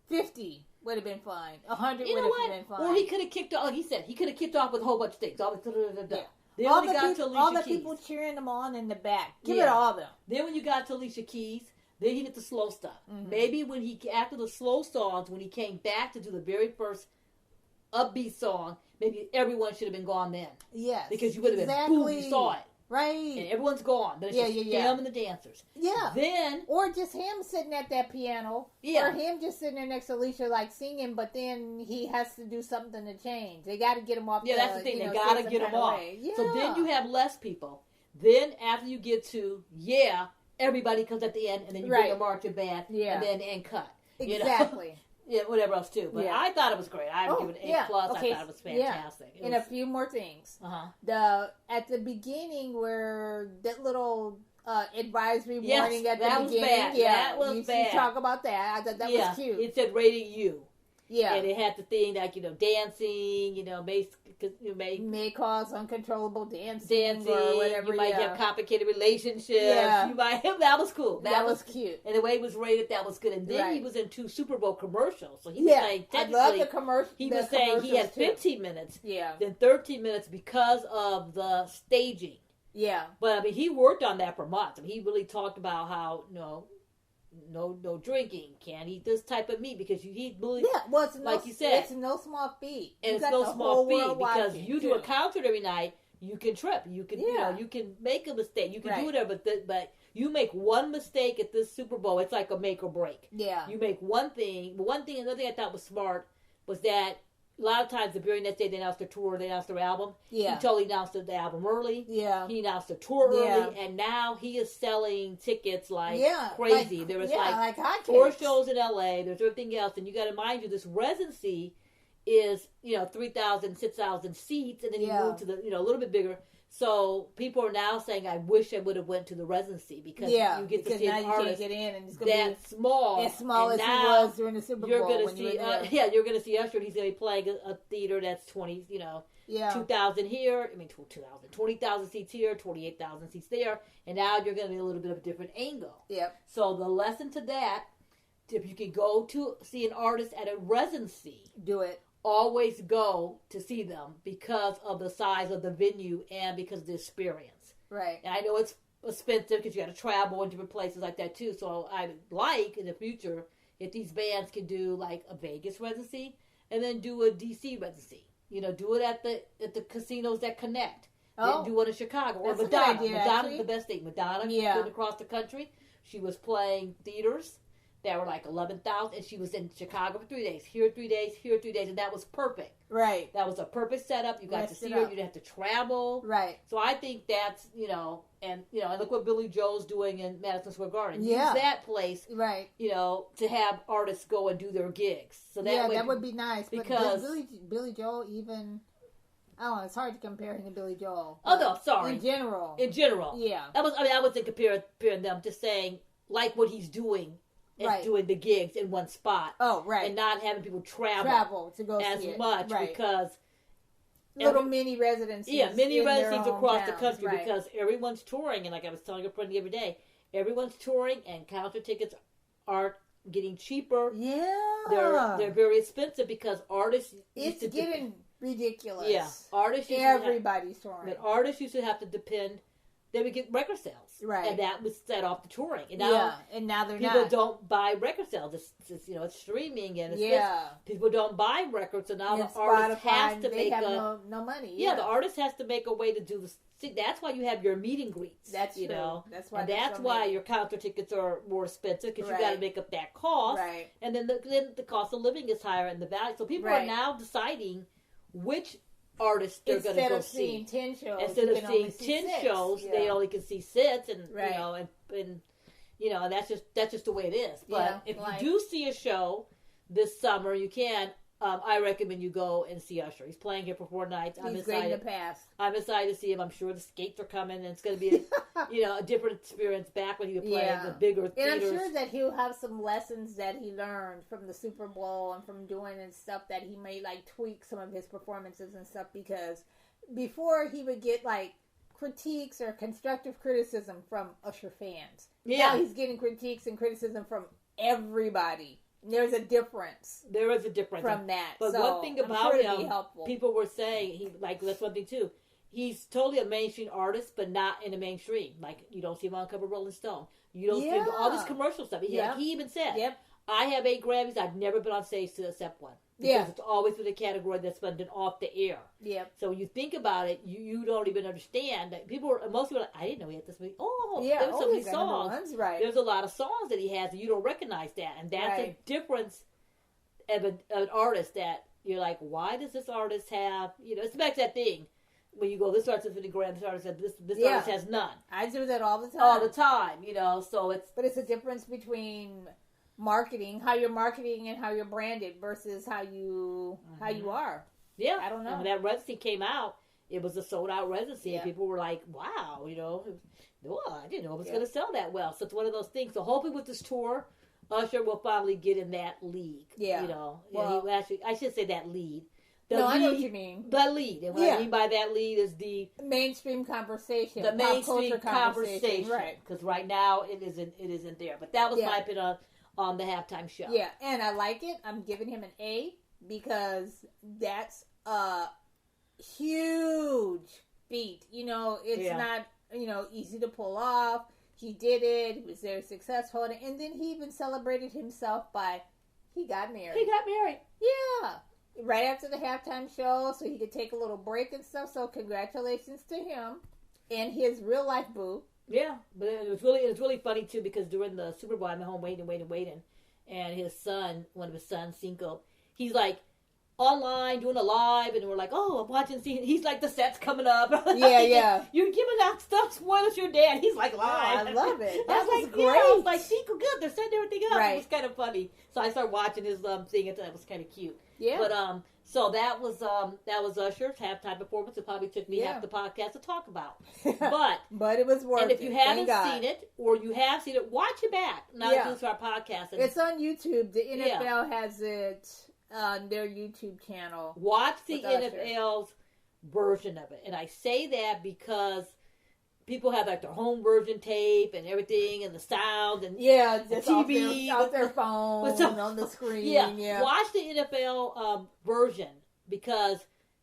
50 would have been fine. 100 would have been fine. Or he could have kicked off, like he said, he could have kicked off with a whole bunch of things. All the people cheering them on in the back. Give it all them. Then when you got to Alicia Keys, then he did the slow stuff. Mm-hmm. Maybe when after the slow songs, when he came back to do the very first upbeat song, maybe everyone should have been gone then. Yes. Because you would have been, boom, you saw it. Right. And everyone's gone. Then it's just him and the dancers. Yeah. Then. Or just him sitting at that piano. Yeah. Or him just sitting there next to Alicia, like, singing, but then he has to do something to change. They got to get him off. Yeah, that's the thing. They got to get him off. Yeah. So then you have less people. Then after you get to, everybody comes at the end, and then you bring a marching band, and then end cut. Exactly. You know? Yeah, whatever else too. But I thought it was great. I would give it an A+. Okay. I thought it was fantastic. And a few more things. At the beginning where that little advisory warning at the beginning. Bad. Yeah, that was bad. You talk about that. I thought that was cute. It said rated U. Yeah. And it had the thing like, dancing, may cause uncontrollable dancing or whatever. You might have complicated relationships. Yeah. That was cool. That was cute. And the way it was rated, that was good. And then he was in 2 Super Bowl commercials. So he was saying, technically, I love the commercial. He was saying he had 15 minutes. Yeah. Then 13 minutes because of the staging. Yeah. But, I mean, he worked on that for months. I mean, he really talked about how, no drinking, can't eat this type of meat because you eat really, you said, it's no small feat. And it's no small feat because you do a concert every night, you can trip, you can you can make a mistake, you can do whatever, but you make one mistake at this Super Bowl, it's like a make or break. Yeah, you make one thing. Another thing I thought was smart was that a lot of times the very next day they announced their tour, they announced their album. Yeah. He totally announced the album early. Yeah. He announced the tour early, and now he is selling tickets like crazy. There was like 4 shows in LA. There's everything else, and you got to mind you, this residency is 3,000, 6,000 seats, and then you move to the a little bit bigger. So people are now saying, "I wish I would have went to the residency because you get to see an artist get in and it's that small, as small as he was during the Super Bowl." You're going to see, you're going to see Usher. He's going to be playing a theater that's 2,000 here. 20,000 seats here, 28,000 seats there, and now you're going to be a little bit of a different angle. Yep. So the lesson to that, if you can go to see an artist at a residency, do it. Always go to see them because of the size of the venue and because of the experience. Right. And I know it's expensive because you got to travel in different places like that too. So I would like in the future if these bands can do like a Vegas residency and then do a DC residency. Do it at the casinos that connect. Oh. Then do it in Chicago or Madonna. Madonna's the best thing. Madonna went across the country. She was playing theaters that were like 11,000, and she was in Chicago for 3 days. Here 3 days, here 3 days, and that was perfect. Right. That was a perfect setup. You got to see her. You didn't have to travel. Right. So I think that's and look what Billy Joel's doing in Madison Square Garden. Yeah. Use that place. Right. To have artists go and do their gigs. So that would be nice. Because Billy Joel even. I don't know. It's hard to compare him to Billy Joel. Oh no, sorry. In general. Yeah. I wasn't comparing them. Just saying like what he's doing. And doing the gigs in one spot. Oh, right. And not having people travel to go as see it. much because little mini residencies. Yeah, mini residencies across the country because everyone's touring, and like I was telling a friend the other day, everyone's touring, and concert tickets aren't getting cheaper. Yeah, they're very expensive because artists. It's getting ridiculous. Yeah, artists. Everybody's touring. But artists used to have to depend. They would get record sales, right? And that would set off the touring. And now they're people not. don't buy record sales. It's streaming and people don't buy records. So now the artist has to make no money. Yeah, the artist has to make a way to do this. See, that's why you have your meet and greets. That's true. That's why. And that's why your concert tickets are more expensive because you got to make up that cost. Right. And then the cost of living is higher and the value. So people are now deciding which artists they're going to go see. Instead of seeing 10 shows, instead of seeing 10 shows, they only can see 6, and and that's just the way it is. But if you do see a show this summer, you can. I recommend you go and see Usher. He's playing here for 4 nights. He's great in the past. I'm excited to see him. I'm sure the skates are coming, and it's going to be a different experience back when he was playing the bigger theaters. And I'm sure that he'll have some lessons that he learned from the Super Bowl and from doing and stuff that he may tweak some of his performances and stuff, because before he would get critiques or constructive criticism from Usher fans. Yeah. Now he's getting critiques and criticism from everybody. there's a difference. There is a difference from that. But so one thing about him, people were saying that's one thing too. He's totally a mainstream artist, but not in the mainstream. Like, you don't see him on cover of Rolling Stone. You don't see him all this commercial stuff. He even said, I have 8 Grammys. I've never been on stage to accept one. Because it's always been a category that's been off the air. Yep. So when you think about it, you don't even understand. Most people are like, I didn't know he had this many. There's so many songs. Right. There's a lot of songs that he has, and you don't recognize that. And that's a difference of an artist that you're like, why does this artist have, it's back to that thing. When you go, this artist has 50 grand, this artist has this artist has none. I do that all the time. All the time, so it's... But it's a difference between marketing, how you're marketing and how you're branded versus how you are. Yeah. I don't know. And when that residency came out, it was a sold out residency, and people were like, wow, I didn't know it was going to sell that well. So it's one of those things. So hopefully with this tour, Usher will finally get in that league. Yeah. Well, I should say that lead. I know what you mean. The lead. And what I mean by that lead is the mainstream conversation. The mainstream conversation. Right. Because right now it isn't there. But that was my opinion on the halftime show. Yeah, and I like it. I'm giving him an A because that's a huge feat. It's not, easy to pull off. He did it. He was very successful. And then he even celebrated himself he got married. Yeah. Right after the halftime show, so he could take a little break and stuff. So congratulations to him and his real life boo. Yeah, but it was really funny too, because during the Super Bowl, I'm at home waiting, and his son, one of his sons, Cinco, he's like online doing a live, and we're like, oh, I'm watching. He's like, the set's coming up. Yeah. You're giving out stuff. Spoilers, your dad. He's like live. Oh, I love it. That was great. I was like, Cinco, good. They're setting everything up. Right. It was kind of funny. So I started watching his thing, and it was kind of cute. Yeah. But so that was Usher's halftime performance. It probably took me half the podcast to talk about. But it was worth it. And if you haven't seen it, or you have seen it, watch it back. Now it's our podcast. It's on YouTube. The NFL has it on their YouTube channel. Watch the NFL's version of it. And I say that because people have like their home version tape and everything, and the sound, and the TV off their phone on the screen. Yeah. Watch the NFL version, because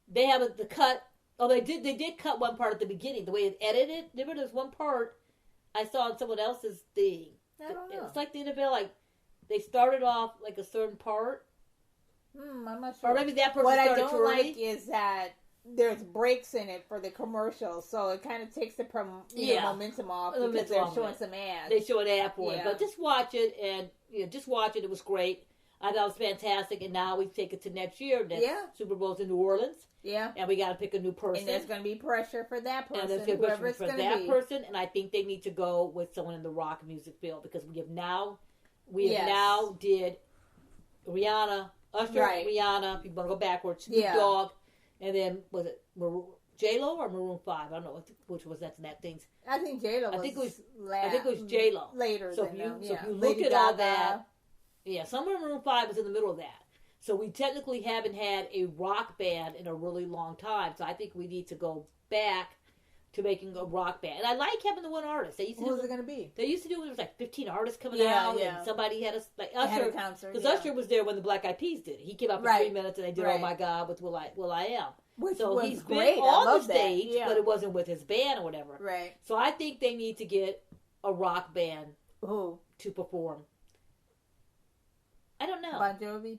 they have the cut. Oh, they did cut one part at the beginning. The way it edited, there's one part I saw on someone else's thing. I don't know. It's like the NFL, like they started off like a certain part. I'm not sure. Or maybe that person what started I don't like is that there's breaks in it for the commercials, so it kind of takes the momentum off, because they're showing some ads. They show an ad for it, but just watch it, and just watch it. It was great. I thought it was fantastic, and now we take it to next year. Super Bowl's in New Orleans. Yeah, and we got to pick a new person. And there's going to be pressure for that person. And there's going to be pressure for that person, and I think they need to go with someone in the rock music field, because we have now did Rihanna, Usher, Rihanna. People want to go backwards. Snoop Dogg. And then, was it J-Lo or Maroon 5? I don't know which was that things. I think J-Lo was I think it was J-Lo. Later so than if you look Lady at Gaga. all that, somewhere Maroon 5 was in the middle of that. So we technically haven't had a rock band in a really long time. So I think we need to go back to making a rock band. And I like having the one artist. What was it going to be? They used to do it was like 15 artists coming out, and somebody had Usher. Because Usher was there when the Black Eyed Peas did it. He came out for 3 minutes, and they did Oh My God with Will I Am. Which so was he's great. been on the stage, but it wasn't with his band or whatever. Right. So I think they need to get a rock band to perform. I don't know. Bon Jovi?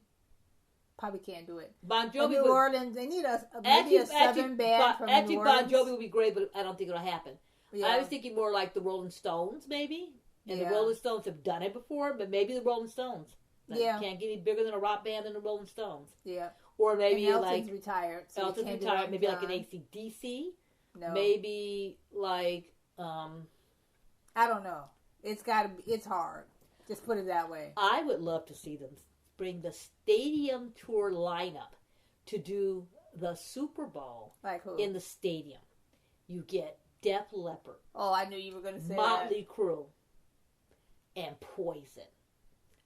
Probably can't do it. Bon Jovi. New Orleans, they need maybe a southern band from New Orleans. Bon Jovi would be great, but I don't think it'll happen. Yeah. I was thinking more like the Rolling Stones, maybe. And the Rolling Stones have done it before, but maybe the Rolling Stones. Can't get any bigger than a rock band than the Rolling Stones. Yeah. Or maybe and Elton's retired. So Elton's retired. Maybe like an AC/DC. No. Maybe like I don't know. It's hard. Just put it that way. I would love to see them bring the stadium tour lineup to do the Super Bowl in the stadium. You get Def Leppard. Oh, I knew you were going to say Motley Crue. And Poison.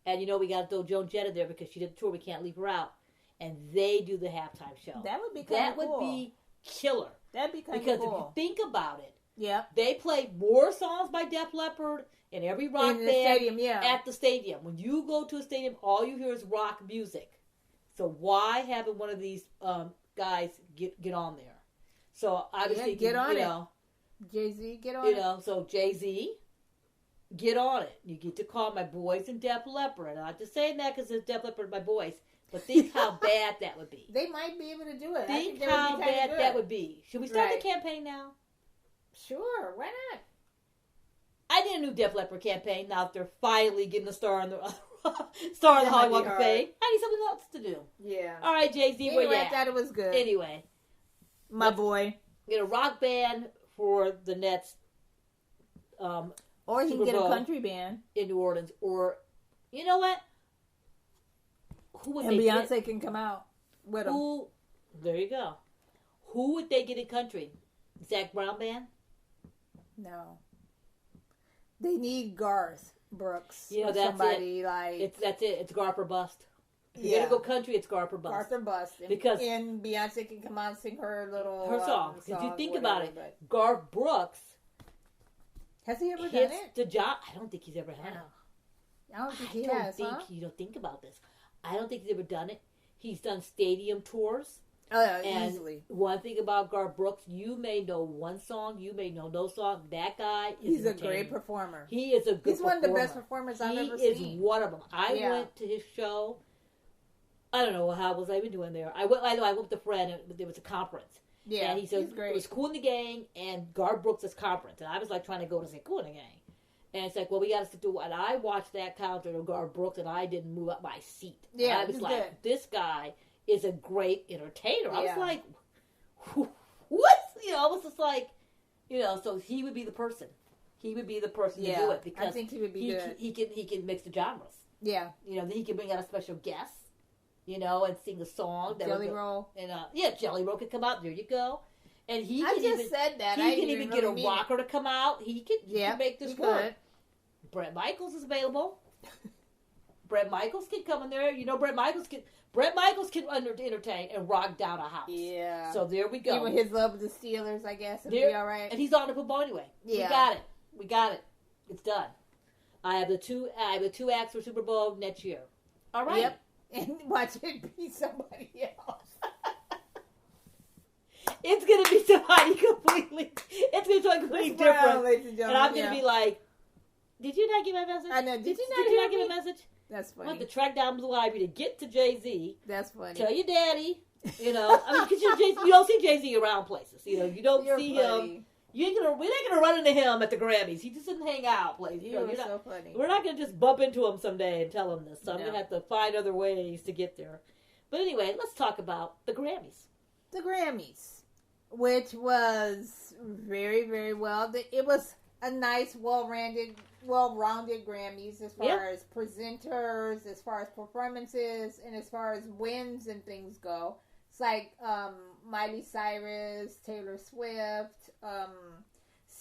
And we got to throw Joan Jett in there because she did the tour. We can't leave her out. And they do the halftime show. That would be kind of cool. That would be killer. That'd be kind of cool. Because if you think about it, Yeah. They play more songs by Def Leppard in every rock band stadium, at the stadium. When you go to a stadium, all you hear is rock music. So why haven't one of these guys get on there? So I was thinking, get on you it. know, Jay-Z, get on you it. know, so Jay-Z, get on it. You get to call my boys in Def Leppard. I'm not just saying that because it's Def Leppard, my boys. But think how bad that would be. They might be able to do it. Think how bad that would be. Should we start the campaign now? Sure, why not? I did a new Def Leppard campaign. Now they're finally getting a star on the Hollywood Walk of Fame. I need something else to do. Yeah. All right, Jay-Z, where you at? I thought it was good. Anyway. My boy. Get a rock band for the Nets. Or you can get a country band. In New Orleans. Or, you know what? Who would and Beyonce can come out with them. There you go. Who would they get in country? Zach Brown Band? No. They need Garth Brooks. You know, that's somebody it. like... That's it. It's Garth or bust. If you're going to go country, it's Garth or bust. Garth or bust. And Beyonce can come out and sing her song. If you think about it, Garth Brooks... Has he ever done it? The job. I don't think he's ever had it. I don't think he has, You don't think about this. I don't think he's ever done it. He's done stadium tours. Oh, yeah, and easily. One thing about Garth Brooks, you may know one song, you may know no song. That guy is a great performer. He is a good performer. He's one of the best performers I've ever seen. He is one of them. I went to his show. I don't know how was I even doing there. I went with a friend, and there was a conference. Yeah, and he said it was Kool and the Gang and Garth Brooks' conference. And I was like trying to go to say Kool and the Gang. And it's like, well, we got to do. And I watched that concert of Garth Brooks, and I didn't move up my seat. Yeah, I was like, this guy is a great entertainer. I was like, what? You know, I was just like, you know, so he would be the person. He would be the person to do it because I think he would be good. He can mix the genres. Yeah, you know, then he can bring out a special guest. You know, and sing a song. Jelly Roll. And Jelly Roll could come out. There you go. And he said that. He can even get a rocker to come out. He can make this work. Could. Brett Michaels is available. Brett Michaels can come in there. You know, Brett Michaels can entertain and rock down a house. Yeah. So there we go. Even his love of the Steelers, I guess, it'll be all right. And he's on the football anyway. Yeah. We got it. It's done. I have the two acts for Super Bowl next year. All right. Yep. And watch it be somebody else. It's going to be somebody completely. It's going to be something completely different. And I'm going to be like, did you not get my message? I know. Did you not get a message? That's funny. I have to track down Blue Ivy to get to Jay-Z. That's funny. Tell your daddy. You know, I mean, because you don't see Jay-Z around places. You know, you don't see him. We're not gonna run into him at the Grammys. He just didn't hang out. You're so funny. We're not gonna just bump into him someday and tell him this. So I'm gonna have to find other ways to get there. But anyway, let's talk about the Grammys. The Grammys, which was very, very well. It was a nice, well-rounded Grammys as far as presenters, as far as performances, and as far as wins and things go. It's like Miley Cyrus, Taylor Swift,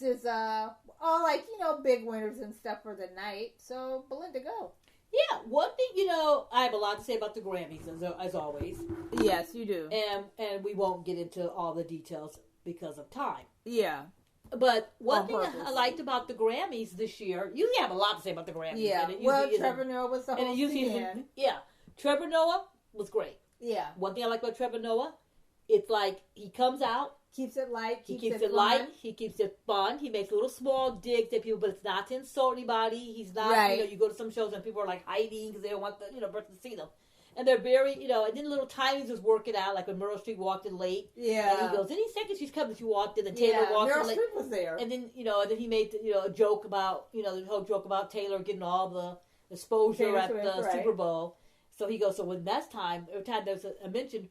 SZA, all big winners and stuff for the night. So, Belinda, go. Yeah, one thing, I have a lot to say about the Grammys, as always. Yes, you do. And we won't get into all the details because of time. Yeah. But one thing I liked about the Grammys this year, you have a lot to say about the Grammys. Yeah, Trevor Noah was the host again. Yeah, Trevor Noah was great. Yeah. One thing I like about Trevor Noah, it's like he comes out. Keeps it light. He keeps it light. He keeps it fun. He makes little small digs at people, but it's not to insult anybody. He's not, you go to some shows and people are like hiding because they don't want the, person to see them. And they're very, and then little timings was working out, like when Meryl Streep walked in late. Yeah. And he goes, any second she's coming, she walked in, and Taylor walked in late. Meryl Streep was there. And then, and then he made, a joke about, the whole joke about Taylor getting all the exposure at the Super Bowl. So he goes, so when that's time, every time there's a mention,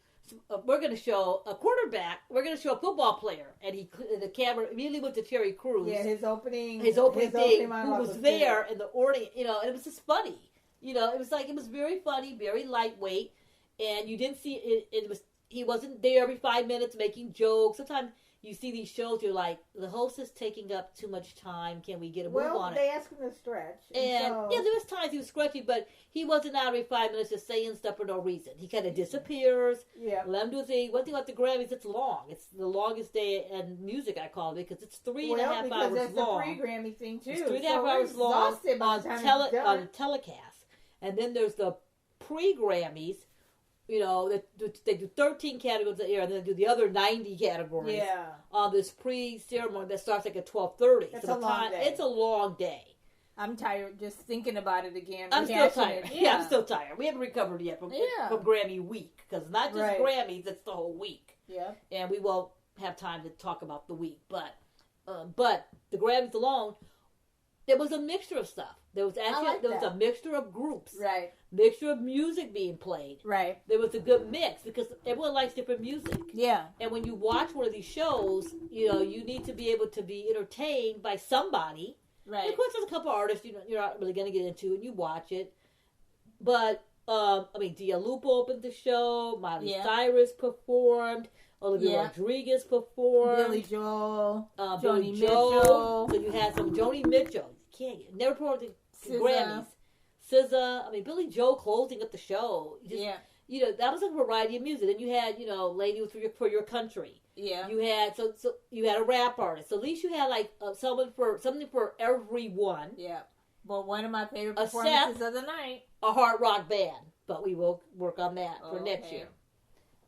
we're going to show a quarterback, we're going to show a football player. And the camera immediately went to Terry Crews. Yeah, his opening thing, who was there in the audience, and it was just funny. It was very funny, very lightweight, and you didn't see it. He wasn't there every 5 minutes making jokes. Sometimes, you see these shows, you're like, the host is taking up too much time. Can we get a move on it? Well, they asked him to stretch. And yeah, there was times he was scratchy, but he wasn't out every 5 minutes just saying stuff for no reason. He kind of disappears. Yeah. Let him do a thing. One thing about the Grammys, it's long. It's the longest day in music, I call it, because it's 3.5 hours long. Well, because that's the pre-Grammy thing, too. It's 3.5 hours long on telecast. And then there's the pre-Grammys. You know, they do 13 categories a year, and then they do the other 90 categories on this pre-ceremony that starts like at 12:30. It's a long day. It's a long day. I'm tired just thinking about it again. I'm still tired. Yeah, I'm still tired. We haven't recovered yet from Grammy week, because not just Grammys, it's the whole week. Yeah. And we won't have time to talk about the week, but the Grammys alone, there was a mixture of stuff. There was a mixture of groups. Right. Mixture of music being played. Right. There was a good mix because everyone likes different music. Yeah. And when you watch one of these shows, you know, you need to be able to be entertained by somebody. Right. And of course, there's a couple of artists you're not really going to get into, and you watch it. But, Dia Lupa opened the show. Miley Cyrus performed. Olivia Rodriguez performed. Billy Joel. Joni Mitchell. So you had some Joni Mitchell. Never performed the Grammys. SZA. Billy Joel closing up the show. You know, that was a variety of music. Then you had, you know, Lady for Your Country. Yeah. You had so you had a rap artist. So at least you had like something for everyone. Yeah. Well, one of my favorite performances of the night. A hard rock band, but we will work on that for next year.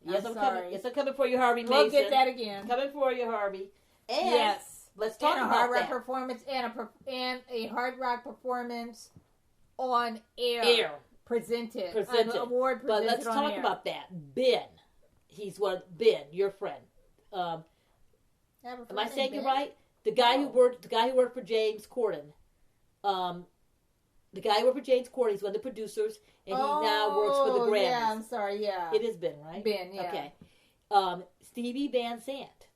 Yes, I'm coming. Yes, I'm coming for you, Harvey Mason. We'll get that again. Coming for you, Harvey. And yes, let's talk about a hard rock that. performance and a hard rock performance on air. Presented. An award presented. But let's talk about that. Ben, Ben, your friend. Am I saying it right? The guy who worked for James Corden. The guy who worked for James Corden, he's one of the producers, and he now works for the Grammys. Yeah, I'm sorry, yeah. It is Ben, right? Ben, yeah. Okay. Stevie Van Zandt.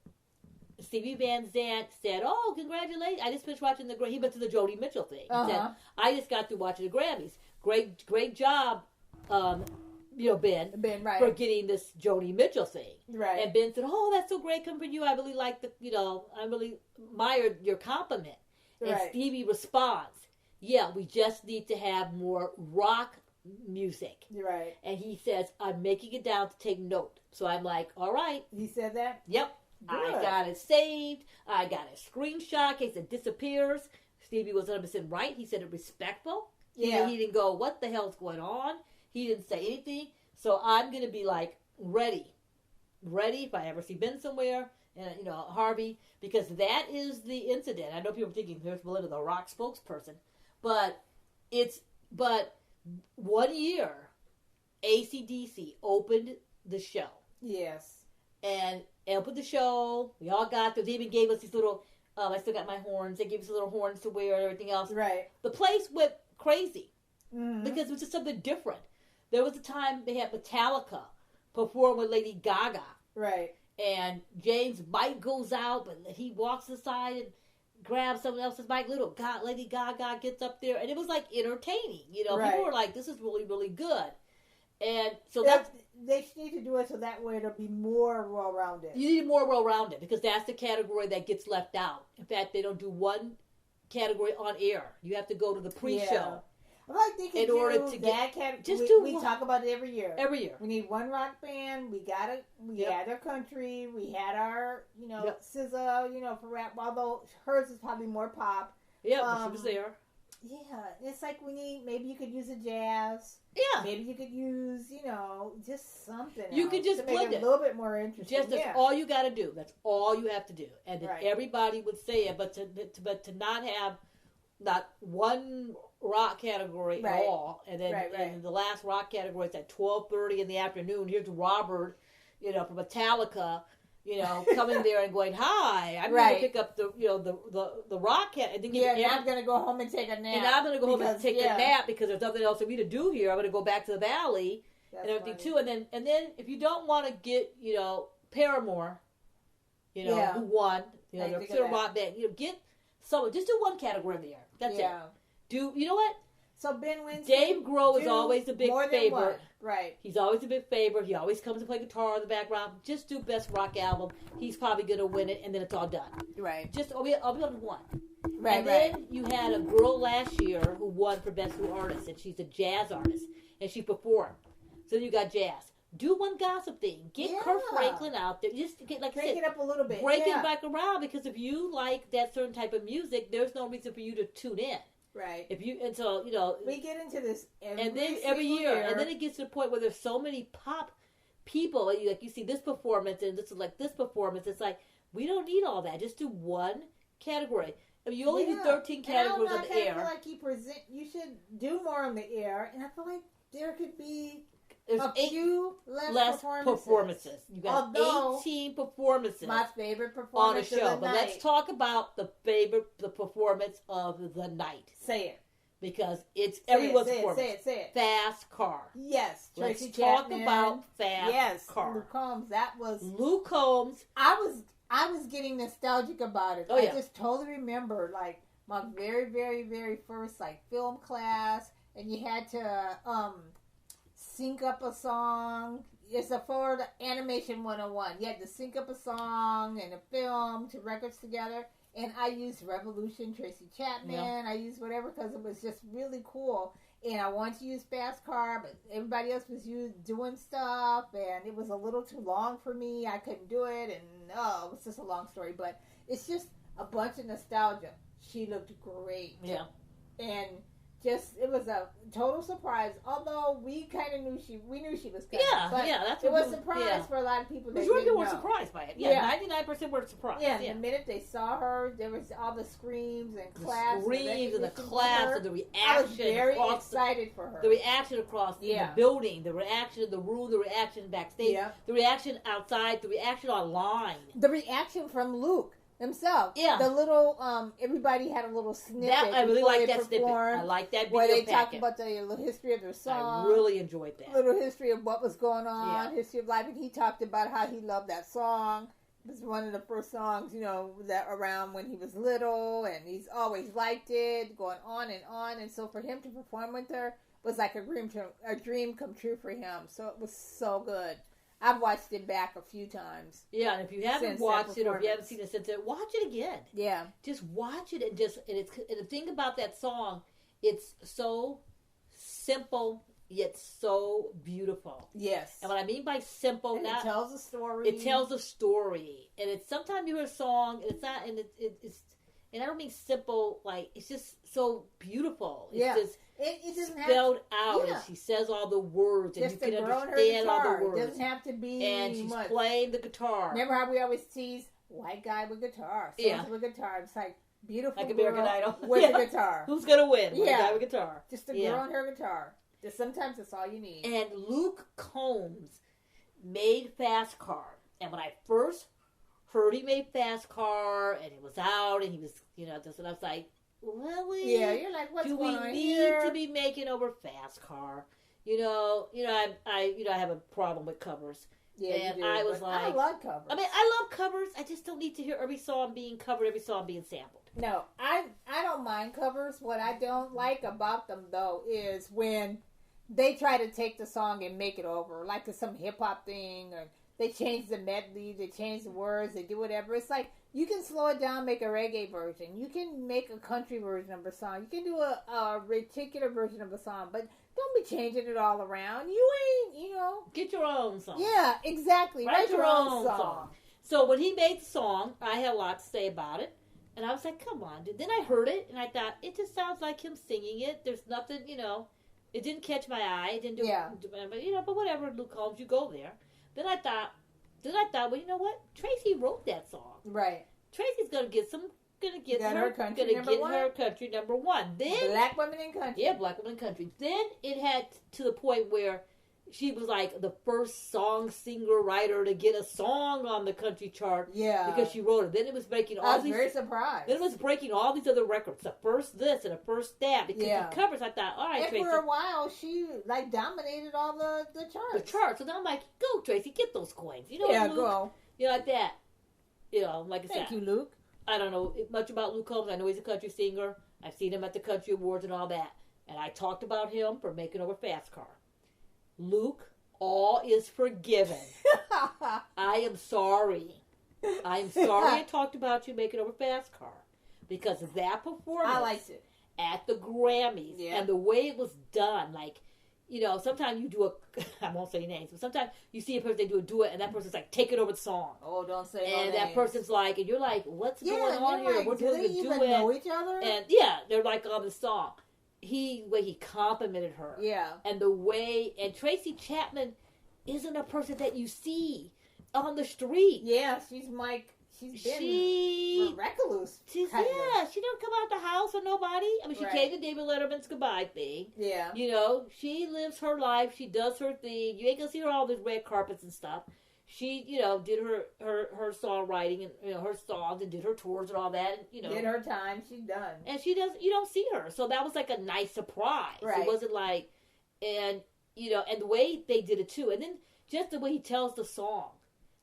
Stevie Van Zandt said, "Oh, congratulations! I just finished watching the Grammys." He went to the Joni Mitchell thing. He said, "I just got through watching the Grammys. Great job, Ben, right, for getting this Joni Mitchell thing." Right. And Ben said, "Oh, that's so great coming from you. I really like I really admired your compliment." And Stevie responds, "Yeah, we just need to have more rock music." Right. And he says, "I'm making it down to take note." So I'm like, "All right." He said that? Yep. Good. I got it saved. I got a screenshot in case it disappears. Stevie was 100% right. He said it respectful. Yeah. He didn't go, "What the hell's going on?" He didn't say anything. So I'm going to be like, ready if I ever see Ben somewhere. And, Harvey, because that is the incident. I know people are thinking, there's Belinda, the rock spokesperson. But 1 year, AC/DC opened the show. Yes. And opened the show. We all got there. They even gave us these little, I still got my horns. They gave us little horns to wear and everything else. Right. The place went crazy. Mm-hmm. Because it was just something different. There was a time they had Metallica perform with Lady Gaga. Right. And James' mic goes out, but he walks aside and grabs someone else's mic. Lady Gaga gets up there, and it was like entertaining. People were like, "This is really, really good." And so they need to do it so that way it'll be more well-rounded. You need more well-rounded because that's the category that gets left out. In fact, they don't do one category on air. You have to go to the pre-show. Yeah. Like they can that category. We talk about it every year. Every year. We need one rock band. We had our country. We had our, SZA, for rap. Although hers is probably more pop. Yeah, but she was there. Yeah, it's like maybe you could use a jazz. Yeah. Maybe you could use, just something You could just to make it a little bit more interesting. That's all you got to do. That's all you have to do. And then everybody would say it, but to not have not one rock category at all, and then and the last rock category is at 12:30 in the afternoon. Here's Robert, from Metallica, coming there and going, "Hi, I'm going to pick up the rock cat." And then I'm going to go home and take a nap. And I'm going to go home and take a nap because there's nothing else for me to do here. I'm going to go back to the valley and everything too. And then if you don't want to get Paramore, who won, they're rock band. Get someone. Just do one category in the air. That's it. You know what? So Ben Winston, Dave Grohl is always a big favorite. Right. He's always a big favorite. He always comes to play guitar in the background. Just do best rock album. He's probably going to win it, and then it's all done. Right. Just I'll be on one. Right. And then you had a girl last year who won for best new artist, and she's a jazz artist, and she performed. So you got jazz. Do one gossip thing. Get Kirk Franklin out there. Just get break it up a little bit. Break it back around, because if you like that certain type of music, there's no reason for you to tune in. Right. If you until you know we get into this every year, and then it gets to the point where there's so many pop people, and you see this performance, and this is like this performance. It's like we don't need all that. Just do one category. I mean, you only do 13 categories on the air. I feel like you should do more on the air, and I feel like there could be a few less performances. You got 18 performances. My favorite performance on the show. But let's talk about the performance of the night. Say it. Because it's everyone's performance. Say it. Fast Car. Yes. Let's talk about Fast Car. Luke Combs. That was Luke Combs. I was getting nostalgic about it. I just totally remember like my very, very, very first like film class, and you had to sync up a song. It's for the animation 101. You had to sync up a song and a film to records together. And I used Revolution, Tracy Chapman. Yeah. I used whatever because it was just really cool. And I wanted to use Fast Car, but everybody else was doing stuff. And it was a little too long for me. I couldn't do it. And it was just a long story. But it's just a bunch of nostalgia. She looked great. Yeah. And it was a total surprise. Although we kind of knew she was coming. Yeah, that's it was a surprise for a lot of people. Majority people were surprised by it. Yeah, 99% were surprised. Yeah, the minute they saw her, there was all the screams and claps. And the claps and the reaction. I was very excited for her. The reaction across the building, the reaction in the room, the reaction backstage, the reaction outside, the reaction online. The reaction from Luke himself. Yeah. The little, everybody had a little snippet. I really like that snippet. I like that video where they packet. talked about the little history of their song. I really enjoyed that. Little history of what was going on, history of life. And he talked about how he loved that song. It was one of the first songs, that around when he was little. And he's always liked it, going on and on. And so for him to perform with her was like a dream come true for him. So it was so good. I've watched it back a few times. Yeah, and if you haven't watched it or if you haven't seen it since then, watch it again. Yeah. Just watch it and the thing about that song, it's so simple yet so beautiful. Yes. And what I mean by simple, it tells a story. It tells a story. And it's sometimes you hear a song and it's not and it's and I don't mean simple like it's just so beautiful. It's just it doesn't spelled out, and she says all the words, and just you can understand all the words. It doesn't have to be and she's playing the guitar. Remember how we always tease white guy with guitar, with guitar. It's like beautiful, like American Idol with a guitar. Who's gonna win? White guy with guitar. Just a girl and her guitar. Just sometimes that's all you need. And Luke Combs made Fast Car, and when I first heard he made Fast Car, and it was out, and he was this, and I was like. Really? Yeah, you're like, what's going on here? Do we need to be making over Fast Car? I have a problem with covers. Yeah, and you do, I was like, I love covers. I mean, I love covers. I just don't need to hear every song being covered, every song being sampled. No, I don't mind covers. What I don't like about them though is when they try to take the song and make it over, like it's some hip hop thing, or they change the medley, they change the words, they do whatever. It's like. You can slow it down, make a reggae version. You can make a country version of a song. You can do a particular version of a song, but don't be changing it all around. You ain't, Get your own song. Yeah, exactly. Write your own song. So when he made the song, I had a lot to say about it. And I was like, come on. Then I heard it, and I thought, it just sounds like him singing it. There's nothing, it didn't catch my eye. It didn't do but whatever, Luke Combs, you go there. Then I thought, well, you know what? Tracy wrote that song. Right. Tracy's gonna get her country number one. Then Black Women in Country. Yeah, Black Women in Country. Then it had to the point where she was like the first song singer writer to get a song on the country chart. Yeah. Because she wrote it. Then it was breaking all these. I was very surprised. Then it was breaking all these other records. The first this and the first that. Because the covers, I thought, all right, and Tracy. for a while, she dominated all the charts. The charts. So then I'm like, go, Tracy, get those coins. Luke, go. Like that. Like I said. Thank you, Luke. I don't know much about Luke Combs. I know he's a country singer. I've seen him at the country awards and all that. and I talked about him for making over Fast Car. Luke, all is forgiven. I am sorry. I'm sorry I talked about you making over Fast Car. Because of that performance. I liked it. At the Grammys. Yeah. And the way it was done. Like, you know, sometimes you do I won't say names, but sometimes you see a person, they do a duet, and that person's like taking over the song. Oh, don't say no And names. that person's like, and you're like, what's going on here? Like, We're doing a duet. Do they even know each other? And yeah, they're like on the song. The way he complimented her. Yeah. And the way, and Tracy Chapman isn't a person that you see on the street. Yeah, she's been recluse. She don't come out the house with nobody. I mean, she came to David Letterman's goodbye thing. Yeah. You know, she lives her life. She does her thing. You ain't gonna see her on all those red carpets and stuff. She, you know, did her songwriting and, you know, her songs and did her tours and all that. And, you know, did her time. She's done. And you don't see her. So that was like a nice surprise. Right. It wasn't like, and, you know, and the way they did it too. And then just the way he tells the song.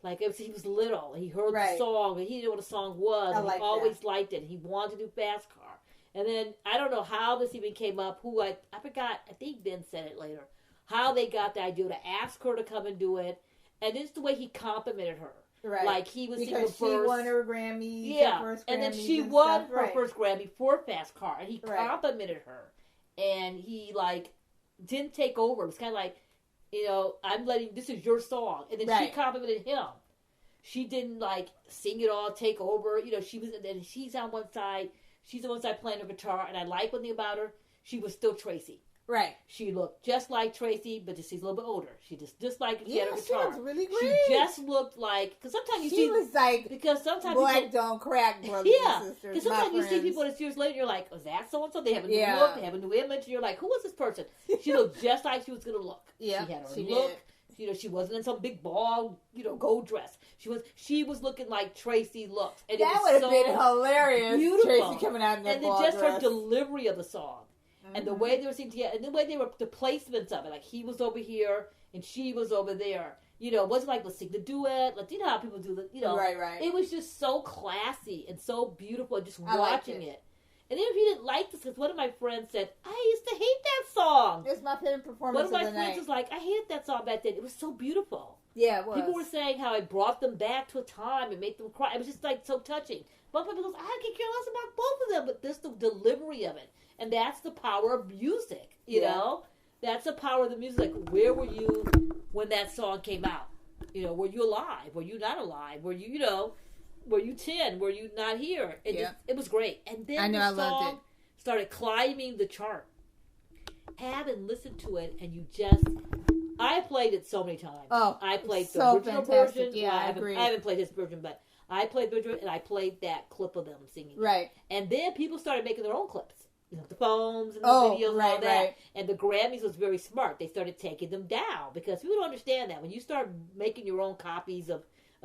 Like, he was little. He heard the song, and he knew what the song was. And he always liked it. He wanted to do Fast Car. And then, I don't know how this even came up. I forgot. I think Ben said it later. How they got the idea to ask her to come and do it. And it's the way he complimented her. Right. Like, he was because she won her Grammys. Yeah. Her first and then Grammys she and won stuff. her first Grammy for Fast Car. And he complimented her. And he, like, didn't take over. It was kind of like, you know, this is your song. And then she complimented him. She didn't, like, sing it all, take over. You know, she's on one side. She's on one side playing her guitar. And I like one thing about her. She was still Tracy. Right. She looked just like Tracy, but she's a little bit older. She just like she had her guitar. She was really great. She just looked like, because sometimes you see. She was like, because sometimes black don't crack, brothers and sisters. Because sometimes you see people that's years later, you're like, is that so and so? They have a new look, they have a new image, and you're like, who is this person? She looked just like she was going to look. Yeah, she had her look. Did. You know, she wasn't in some big ball, you know, gold dress. She was looking like Tracy looked. And that would have been hilarious. Beautiful. Tracy coming out in that ball dress. And then just her delivery of the song. And the way they were singing together, and the way the placements of it, like he was over here and she was over there. You know, it wasn't like, let's sing the duet. Like, you know how people do the, you know. Right. It was just so classy and so beautiful just watching it. And then if you didn't like this, because one of my friends said, I used to hate that song. It's my favorite performance of the night. One of my friends was like, I hated that song back then. It was so beautiful. Yeah, it was. People were saying how it brought them back to a time and made them cry. It was just like so touching. One people goes, I could care less about both of them, but just the delivery of it. And that's the power of music, you know? That's the power of the music. Like, where were you when that song came out? You know, were you alive? Were you not alive? Were you, you know, were you 10? Were you not here? It was great. And then the song started climbing the chart. Haven't listened to it, and you just... I played it so many times. Oh, I played the so original fantastic. version. Yeah, I haven't played his version, but I played the version, and I played that clip of them singing. Right. And then people started making their own clips. You know, the poems and the videos and all that. Right. And the Grammys was very smart. They started taking them down because people don't understand that. When you start making your own copies of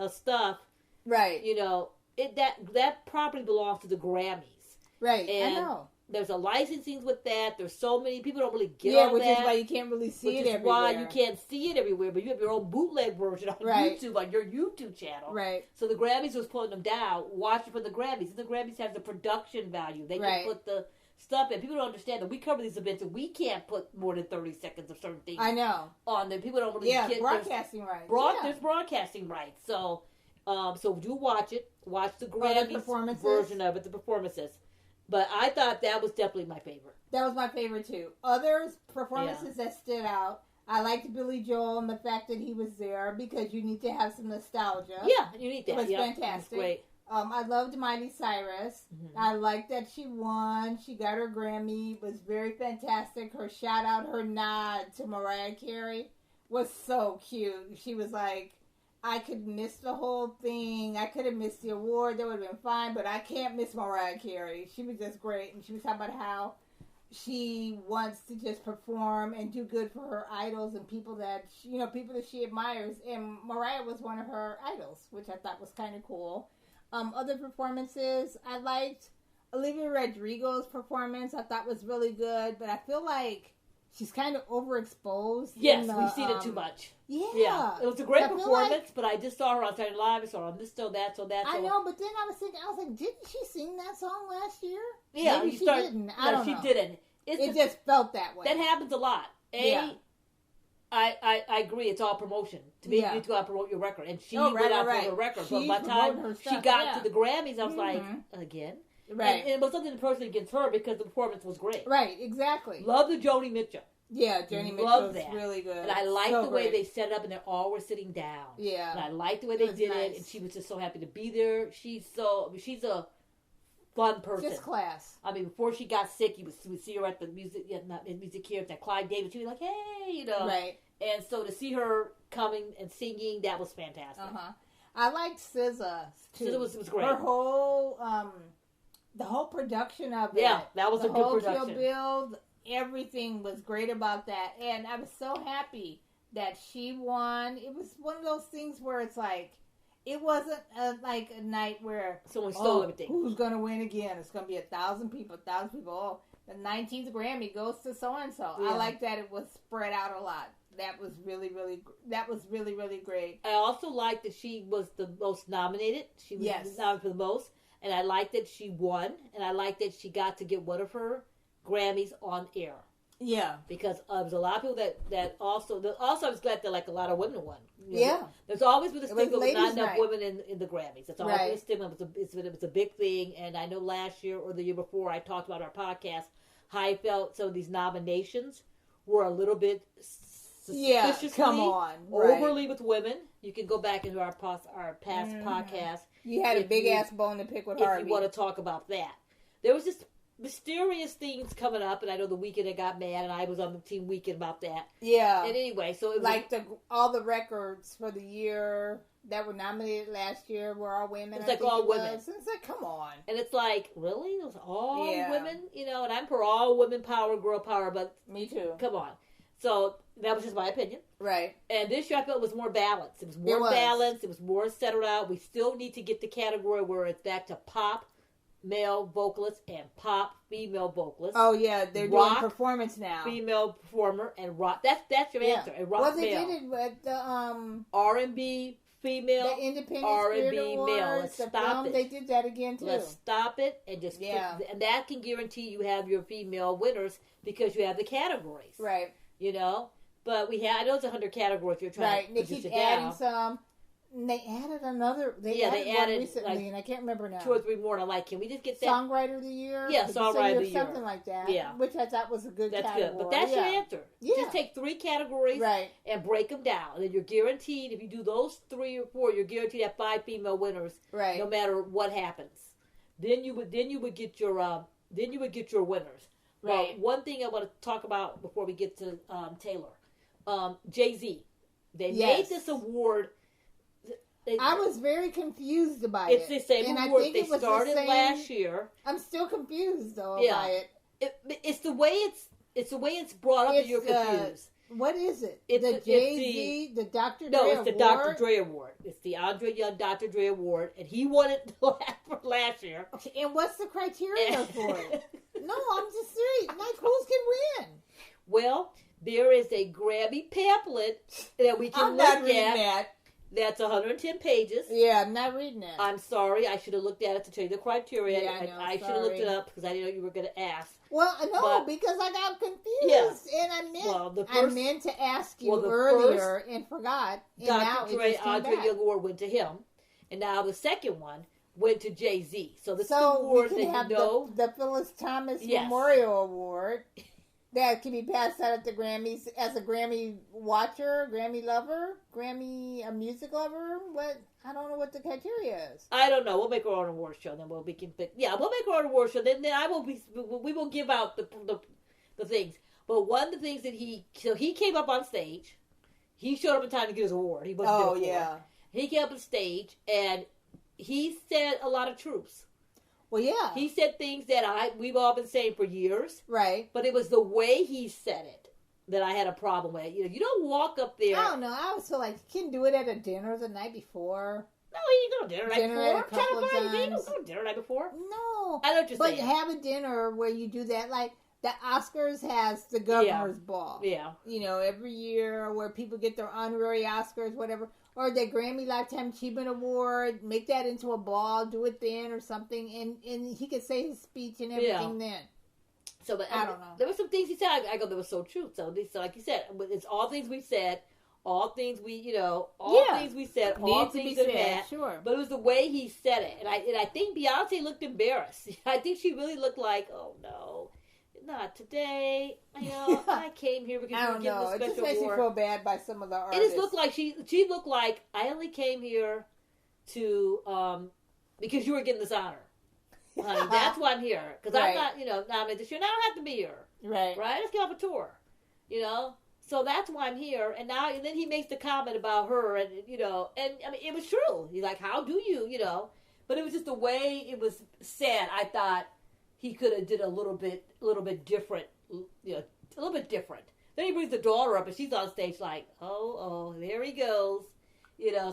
stuff, right? You know, that property belongs to the Grammys. Right, and I know. There's a licensing with that. There's so many people don't really get on that. Yeah, which is why you can't really see it everywhere. Which is why you can't see it everywhere, but you have your own bootleg version on YouTube, on your YouTube channel. Right. So the Grammys was pulling them down. Watch it for the Grammys. And the Grammys have the production value. They can put the stuff in. People don't understand that we cover these events and we can't put more than 30 seconds of certain things. I know. On them. People don't really get broadcasting rights. There's broadcasting rights. So do watch it. Watch the Grammys version of it, the performances. But I thought that was definitely my favorite. That was my favorite too. Others performances that stood out. I liked Billy Joel and the fact that he was there because you need to have some nostalgia. Yeah, you need that. It was fantastic. It was great. I loved Miley Cyrus. Mm-hmm. I liked that she won. She got her Grammy. It was very fantastic. Her shout out, her nod to Mariah Carey was so cute. She was like, I could miss the whole thing. I could have missed the award. That would have been fine, but I can't miss Mariah Carey. She was just great. And she was talking about how she wants to just perform and do good for her idols and people that she admires. And Mariah was one of her idols, which I thought was kind of cool. Other performances, I liked Olivia Rodrigo's performance. I thought was really good, but I feel like she's kind of overexposed. Yes, we've seen it too much. Yeah. It was a great performance, but I just saw her on Saturday Night Live. I saw her on this, so that. I know, but then I was like, didn't she sing that song last year? Yeah, maybe she didn't. I don't know. She didn't. It just felt that way. That happens a lot. I agree. It's all promotion. To me, you need to go out and promote your record. And she went out for her record. But by the time she got to the Grammys, I was like, again? Right. And it was something personally against her because the performance was great. Right, exactly. Love the Joni Mitchell. Yeah, Joni Mitchell was really good. And I liked the way they set it up and they all were sitting down. Yeah. And I liked the way they did it. And she was just so happy to be there. She's a fun person. Just class. I mean, before she got sick, you would see her at the music here at that Clyde David. She'd be like, hey, Right. And so to see her coming and singing, that was fantastic. I liked SZA too. SZA was great. Her whole, the whole production of it. Yeah, that was a good production. The whole build, everything was great about that. And I was so happy that she won. It was one of those things where it's like, it wasn't like a night where someone stole everything. Who's going to win again? It's going to be 1,000 people. Oh, the 19th Grammy goes to so and so. I like that it was spread out a lot. That was really, really great. I also liked that she was the most nominated. She was nominated for the most, and I liked that she won, and I liked that she got to get one of her Grammys on air. Yeah, because there was a lot of people that also I was glad that like a lot of women won. There's always been a stigma of not enough women in the Grammys. It's always been a stigma. It's a big thing, and I know last year or the year before I talked about our podcast how I felt some of these nominations were a little bit suspiciously overly with women. You can go back into our past podcast. You had a big ass bone to pick with her. If you want to talk about that, there was just mysterious things coming up, and I know the Weeknd had got mad, and I was on the team Weeknd about that. Yeah. And anyway, so it was like all the records for the year that were nominated last year were all women. It's like all women. It's like, come on. And it's like, really? It was all women? And I'm for all women power, girl power, but me too. Come on. So that was just my opinion. Right. And this year I felt it was more balanced. It was more balanced. It was more settled out. We still need to get the category where it's back to pop male vocalist and pop female vocalist. Oh yeah, they're doing performance now. Female performer and rock. That's your answer. And rock male. They did it with the R&B female, the Independent R&B Awards, male. Let's stop it. They did that again too. Let's stop it and just and that can guarantee you have your female winners because you have the categories. Right. But I know it's 100 categories you're trying to They keep adding some. And they added another. They added one recently, and I can't remember now. 2 or 3 more. And I'm like, can we just get that? Songwriter of the Year? Yeah, Songwriter of the Year. Something like that. Yeah. Which I thought was a good category. That's good. But that's your answer. Yeah. Just take 3 categories and break them down. And then you're guaranteed, if you do those 3 or 4, you're guaranteed to have 5 female winners. Right. No matter what happens. Then you would get your winners. Right. Well, one thing I want to talk about before we get to Taylor. Jay-Z. They made this award. I was very confused about it. It's the same award they started last year. I'm still confused though by it. It's the way it's brought up that you're confused. What is it? It's the Jay-Z, the Dr. Dre Award? No, it's the Dr. Dre Award. It's the Andre Young Dr. Dre Award, and he won it last year. Okay, and what's the criteria for it? No, I'm just serious. Like, who's can win? Well, there is a Grammy pamphlet that we can look at. That's 110 pages. Yeah, I'm not reading it. I'm sorry. I should have looked at it to tell you the criteria. Yeah, I should have looked it up because I didn't know you were going to ask. Well, no, because I got confused. Yeah. And I meant to ask you earlier and forgot. And Dr. Dre Andre Young Award went to him. And now the second one went to Jay-Z. So the 2 awards that the Phyllis Thomas Memorial Award. That can be passed out at the Grammys as a Grammy watcher, Grammy lover, a music lover. What? I don't know what the criteria is. I don't know. We'll make our own award show, then we can pick. Yeah, we'll make our own award show. Then we will give out the things. But one of the things that he came up on stage. He showed up in time to get his award. He wasn't there for it. He came up on stage and he said a lot of truths. Well, yeah. He said things that we've all been saying for years. Right. But it was the way he said it that I had a problem with. You don't walk up there. I don't know. I was so like, you can do it at a dinner the night before. No, you go to dinner night before. You don't go to dinner night before. No. I know what you're saying. But have a dinner where you do that. Like, the Oscars has the governor's ball. Yeah. Every year where people get their honorary Oscars, whatever. Or the Grammy Lifetime Achievement Award, make that into a ball, do it then or something, and he could say his speech and everything then. So, but I don't know. There were some things he said. I go, that was so true. So, like you said, it's all things we said, all things we, things we said, all things that had. Sure. But it was the way he said it, and I think Beyonce looked embarrassed. I think she really looked like, oh no, not today. I came here because you were getting a special award. It just makes you feel bad by some of the artists. It just looked like she looked like I only came here to because you were getting this honor. Honey, that's why I'm here. Because I'm not, nominated this year. And I don't have to be here. Right. Right? Let's get off a tour. So that's why I'm here. And then he makes the comment about her, and I mean, it was true. He's like, how do you, But it was just the way it was said. I thought he could have did a little bit different, a little bit different. Then he brings the daughter up, and she's on stage like, oh, there he goes.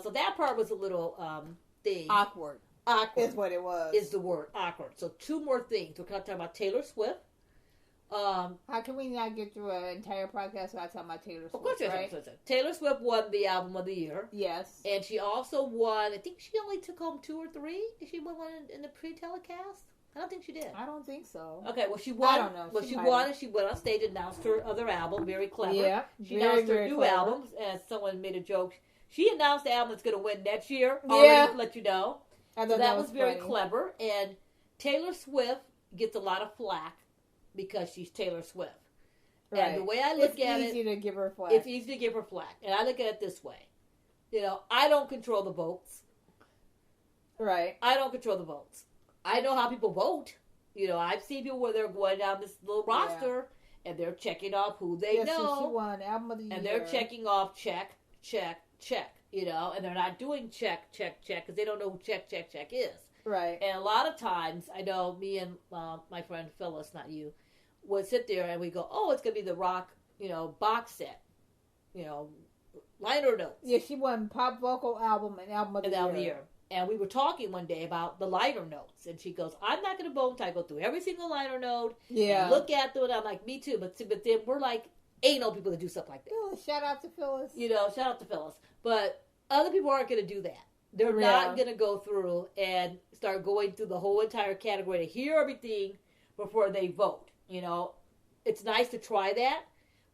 So that part was a little thing. Awkward. Awkward is what it was. Is the word awkward. So 2 more things. We're going to talk about Taylor Swift. How can we not get through an entire podcast without talking about Taylor Swift? Of course, right? Taylor Swift won the album of the year. Yes, and she also won. I think she only took home 2 or 3. Did she win one in the pre-telecast? I don't think she did. I don't think so. Okay, well she won. I don't know. Well, she won, and she went on stage and announced her other album. Very clever. Yeah, she announced her new album. As someone made a joke, she announced the album that's going to win next year. Already to let you know. So that was very clever. And Taylor Swift gets a lot of flack because she's Taylor Swift. Right. And the way I look at it, it's easy to give her flack. It's easy to give her flack. And I look at it this way. I don't control the votes. Right. I don't control the votes. I know how people vote. I've seen people where they're going down this little roster and they're checking off who they know. So she won album of the year. And they're checking off check, check, check. And they're not doing check, check, check because they don't know who check, check, check is. Right. And a lot of times, I know me and my friend Phyllis, not you, would sit there and we go, oh, it's going to be the rock, box set, liner notes. Yeah, she won pop vocal album and album of the year. And we were talking one day about the liner notes. And she goes, I'm not going to vote until I go through every single liner note. Yeah. And look at them. And I'm like, me too. But then we're like, ain't no people that do stuff like that. Phyllis, shout out to Phyllis. Shout out to Phyllis. But other people aren't going to do that. They're not going to go through and start going through the whole entire category to hear everything before they vote. It's nice to try that,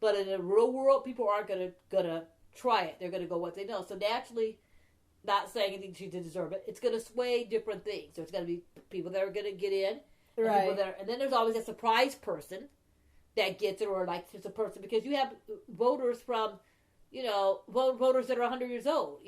but in the real world, people aren't going to try it. They're going to go what they know. So naturally, not saying anything she did deserve it, it's going to sway different things. So it's going to be people that are going to get in, right? And then there's always a surprise person that gets it, or like it's a person because you have voters from. Voters that are 100 years old,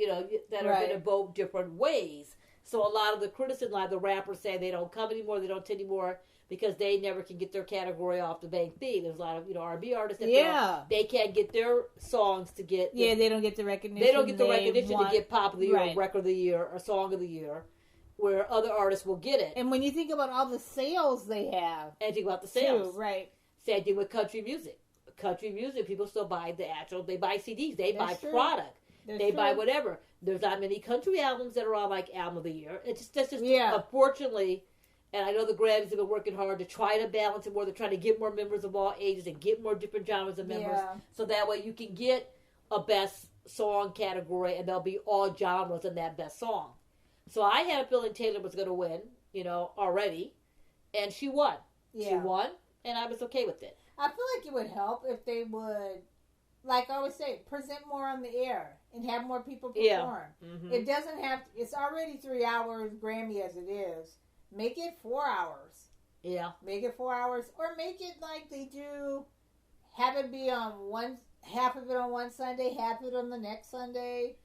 that are going to vote different ways. So a lot of the criticism, like the rappers say they don't come anymore, they don't anymore because they never can get their category off the main thing. There's a lot of, R&B artists that they can't get their songs to get. They don't get the recognition. They don't get the recognition to get pop of the year, or record of the year, or song of the year, where other artists will get it. And when you think about all the sales they have. And think about the sales. Too, right. Same thing with country music. Country music, people still buy they buy CDs, they buy true. Product, That's they true. buy whatever. There's not many country albums that are on like album of the year. That's just unfortunately, and I know the Grammys have been working hard to try to balance it more. They're trying to get more members of all ages and get more different genres of members, so that way you can get a best song category and there'll be all genres in that best song. So I had a feeling Taylor was going to win, already, and she won. Yeah. She won, and I was okay with it. I feel like it would help if they would, like I always say, present more on the air and have more people perform. Yeah. Mm-hmm. It doesn't have to, it's already 3 hours Grammy as it is. Make it 4 hours. Yeah. Make it 4 hours. Or make it like they do, have it be on half of it on one Sunday, half of it on the next Sunday.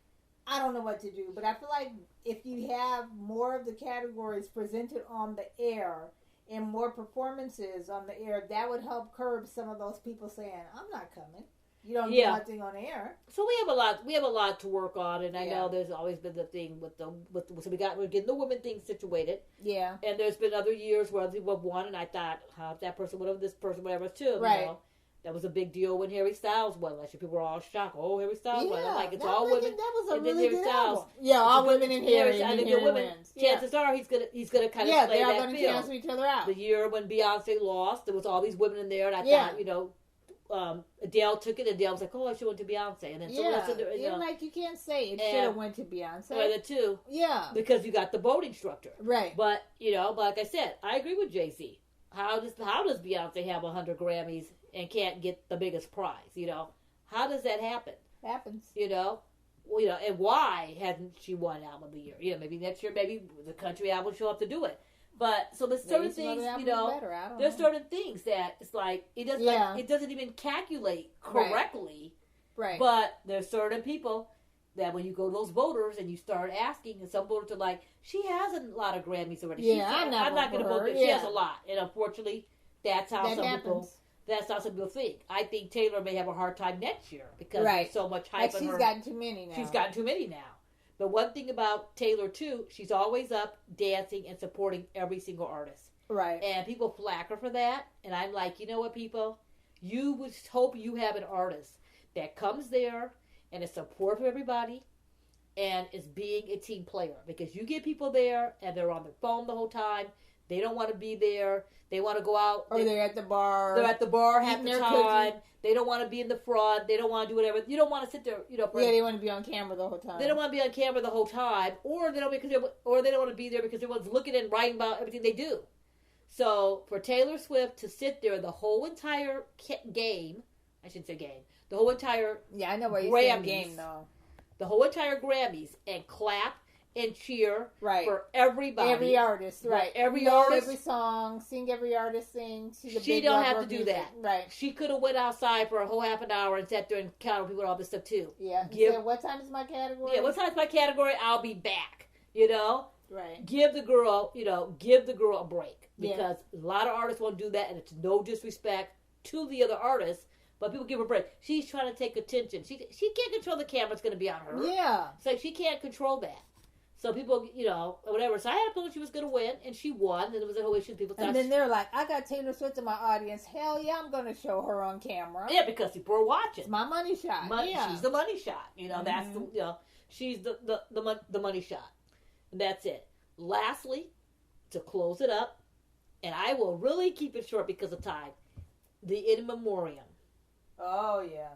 I don't know what to do, but I feel like if you have more of the categories presented on the air, and more performances on the air, that would help curb some of those people saying, I'm not coming. You don't do nothing on air. So we have a lot to work on, and I know there's always been the thing so we're getting the women thing situated. Yeah. And there's been other years where other people have won, and I thought, if that person, whatever this person, whatever too. Right. That was a big deal when Harry Styles won. Like, people were all shocked. Oh, Harry Styles won. I'm like, it's all women. That was a and really Harry good Styles. album. Yeah, all women and Harry. And the women. Chances are he's gonna kind of play they are that going to cancel each other out. The year when Beyonce lost, there was all these women in there, and I thought, Adele took it, and Adele was like, "Oh, I should went to Beyonce," and then like you can't say it should have went to Beyonce. The two, yeah, because you got the voting structure, right? But like I said, I agree with Jay-Z. how does Beyonce have 100 Grammys and can't get the biggest prize? You know, how does that happen? Happens. You know, and why hasn't she won Album of the Year? You know, maybe next year, maybe the country album will show up to do it. But so there's certain things, you know, there's certain things that it's like it doesn't even calculate correctly. Right. But there's certain people that when you go to those voters and you start asking, and some voters are like, she has a lot of Grammys already. Yeah, I'm not going to vote. She has a lot, and unfortunately, that's how some people think. I think Taylor may have a hard time next year because there's so much hype on her. She's gotten too many now. She's gotten too many now. But one thing about Taylor, too, she's always up dancing and supporting every single artist. Right. And people flack her for that. And I'm like, you know what, people? You would hope you have an artist that comes there and is supportive of everybody and is being a team player. Because you get people there and they're on their phone the whole time. They don't want to be there. They want to go out. Or they're at the bar. They're at the bar half the time. They don't want to be in the front. They don't want to do whatever. You don't want to sit there, you know. They want to be on camera the whole time. They don't want to be on camera the whole time, or they don't want to be there because everyone's looking and writing about everything they do. So for Taylor Swift to sit there the whole entire game, I shouldn't say game, the whole entire I know what you're saying game though. The whole entire Grammys and clap and cheer for everybody. Every artist, right. Every artist. Every song, sing every artist sings. She don't have to do that. Right. She could have went outside for a whole half an hour and sat there and counted people and all this stuff too. Yeah. What time is my category? Yeah, what time is my category? I'll be back. You know? Right. Give the girl a break. Because a lot of artists won't do that, and it's no disrespect to the other artists. But people give her a break. She's trying to take attention. She can't control the camera's going to be on her. Yeah. It's like she can't control that. So people, you know, whatever. So I had a feeling she was going to win, and she won. And it was a whole issue. People thought. And then they're like, I got Taylor Swift in my audience. Hell yeah, I'm going to show her on camera. Yeah, because people are watching. It's my money shot. She's the money shot. You know, that's the, you know, she's the money shot. And that's it. Lastly, to close it up, and I will really keep it short because of time, the In Memoriam. Oh, yeah.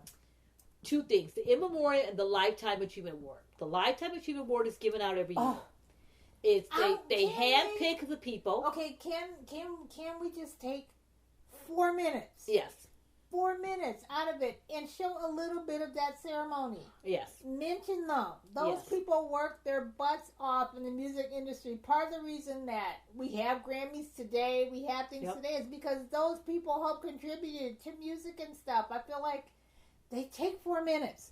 Two things. The In Memoriam and the Lifetime Achievement Award. The Lifetime Achievement Award is given out every year. It's they handpick the people. Okay, can we just take 4 minutes? Yes. 4 minutes out of it and show a little bit of that ceremony. Yes. Mention them. Those people work their butts off in the music industry. Part of the reason that we have Grammys today, we have things today, is because those people help contribute to music and stuff. I feel like they take 4 minutes.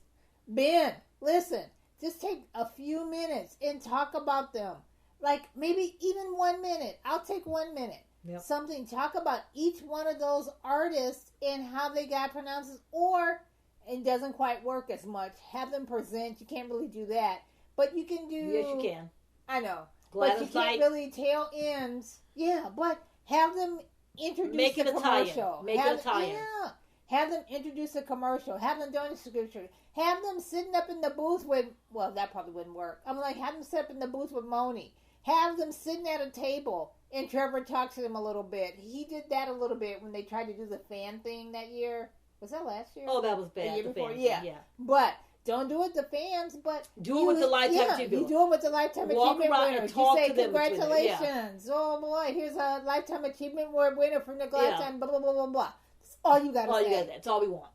Ben, listen, just take a few minutes and talk about them. Like maybe even 1 minute. I'll take 1 minute. Yep. Something. Talk about each one of those artists and how they got pronounced. Or it doesn't quite work as much. Have them present. You can't really do that. But you can do... Yes, you can. I know. Gladys but you can't really tail ends. Yeah, but have them introduce the commercial. Make it a tie-in. Yeah. Have them introduce a commercial. Have them doing a scripture. Have them sitting up in the booth with... Well, that probably wouldn't work. I'm like, have them sit up in the booth with Moni. Have them sitting at a table. And Trevor talks to them a little bit. He did that a little bit when they tried to do the fan thing that year. Was that last year? Oh, that was bad. The year before? Fans, yeah. But don't do it to fans, but... Do it with the Lifetime Achievement. You do it with the Lifetime Achievement winners. You say, congratulations. Oh, boy, here's a Lifetime Achievement Award winner from the Lifetime, blah, blah, blah, blah, blah. That's all you got to say. That's all we want.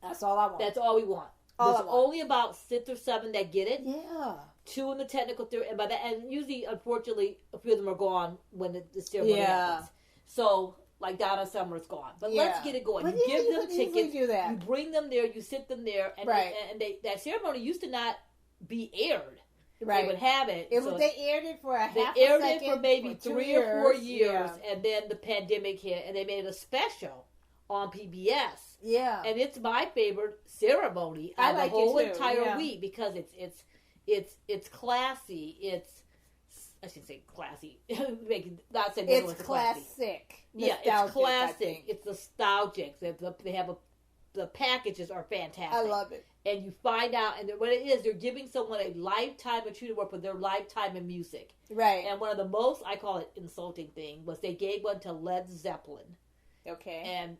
That's all I want. That's all we want. There's only about 6 or 7 that get it. Yeah. 2 in the technical theory, and by that, and usually, unfortunately, a few of them are gone when the ceremony happens. So, like Donna Summer's gone, but let's get it going. But you give them tickets, do that. you bring them there, you sit them there, and that ceremony used to not be aired. Right, they would have it. They aired it for half a second. They aired it for maybe 3 or 4 years, and then the pandemic hit, and they made a special on PBS. Yeah, and it's my favorite ceremony of the whole entire week because it's classy. I should say classy. Not saying it's classic. Yeah, it's classic. It's nostalgic. They have the packages are fantastic. I love it. And you find out, and what it is, they're giving someone a lifetime achievement award for their lifetime in music. Right. And one of the most, I call it insulting thing, was they gave one to Led Zeppelin. Okay. And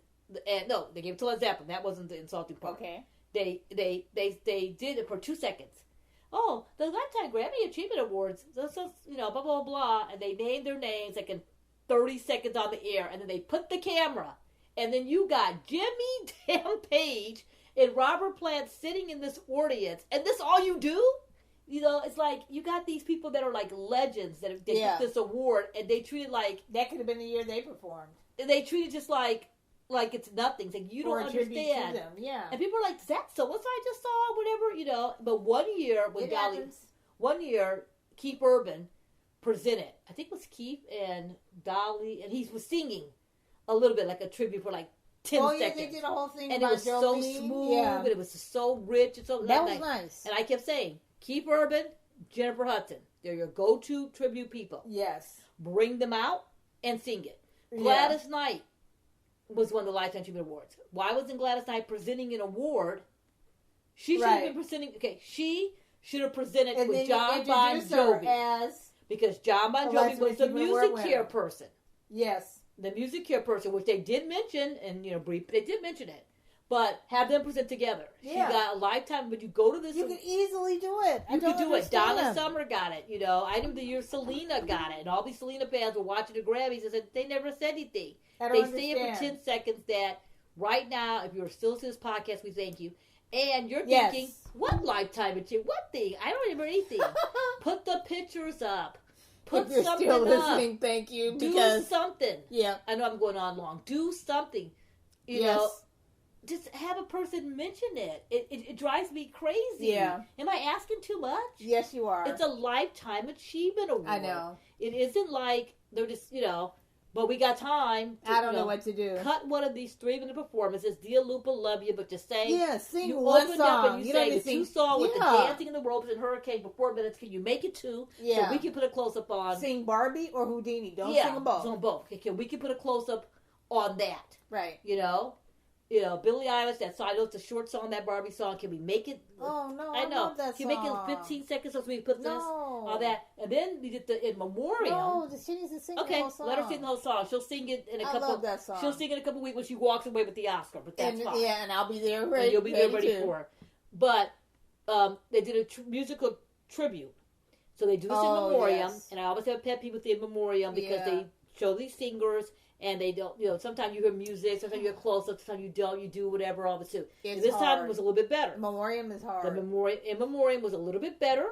no, they gave it to Led Zeppelin. That wasn't the insulting part. Okay. They did it for 2 seconds. Oh, the Lifetime Grammy Achievement Awards, blah, blah, blah, and they named their names like in 30 seconds on the air, and then they put the camera, and then you got Jimmy damn Page and Robert Plant sitting in this audience, and this all you do? You know, it's like you got these people that are like legends that get this award, and they treat it like that could have been the year they performed. And they treat it just like it's nothing. It's like you don't understand. To them. Yeah. And people are like, "That's so what I just saw, whatever," you know. But one year Keith Urban presented. I think it was Keith and Dolly, and he was singing a little bit like a tribute for like 10 seconds. They did a whole thing and about it was so smooth, and it was so rich, and so that was nice. And I kept saying, Keith Urban, Jennifer Hudson, they're your go-to tribute people. Yes. Bring them out and sing it. Gladys Knight was one of the Lifetime Achievement Awards. Why wasn't Gladys Knight presenting an award? She should have been presenting. Okay, she should have presented with John Bon Jovi because John Bon Jovi was the music care person. Yes, the music care person, which they did mention, and they did mention it. But have them present together. Yeah. She got a lifetime, but you go to this. You could easily do it. You could do it. Donna Summer got it. I knew the year Selena got it. And all these Selena fans were watching the Grammys and said they never said anything. They say it for 10 seconds that right now, if you're still to this podcast, we thank you. And you're thinking, what lifetime achievement? What thing? I don't remember anything. Put the pictures up. Put if something you're still up. Listening, thank you. Do something. Yeah. I know I'm going on long. Do something. You know. Just have a person mention it. It drives me crazy. Yeah. Am I asking too much? Yes, you are. It's a Lifetime Achievement Award. I know. It isn't like they're just, but we got time. I don't know what to do. Cut one of these 3-minute performances. Dear Lupa, love you, but just say. Yeah, sing you one song. Up and you say the sing 2 song with the dancing in the ropes and hurricane for 4 minutes. Can you make it 2? Yeah. So we can put a close up on. Sing Barbie or Houdini. Don't sing them both. On both. Okay, we can put a close up on that. Right. Billie Eilish, that song, I know it's a short song, that Barbie song. Can we make it? Oh, no, I know. Love that Can song. you make it 15 seconds so we put this, all that? And then we did the In Memoriam. No, she needs to sing the whole song. Let her sing the whole song. She'll sing it in a couple. I love that song. She'll sing it in a couple weeks when she walks away with the Oscar, but that's fine. Yeah, and I'll be there ready. And you'll be there ready for her. But they did a musical tribute. So they do this In Memoriam, and I always have a pet peeve with the In Memoriam because they show these singers. And they don't, sometimes you hear music, sometimes you hear close-ups, sometimes you don't, you do whatever, all this too. And this time it was a little bit better. Memoriam is hard. In Memoriam was a little bit better.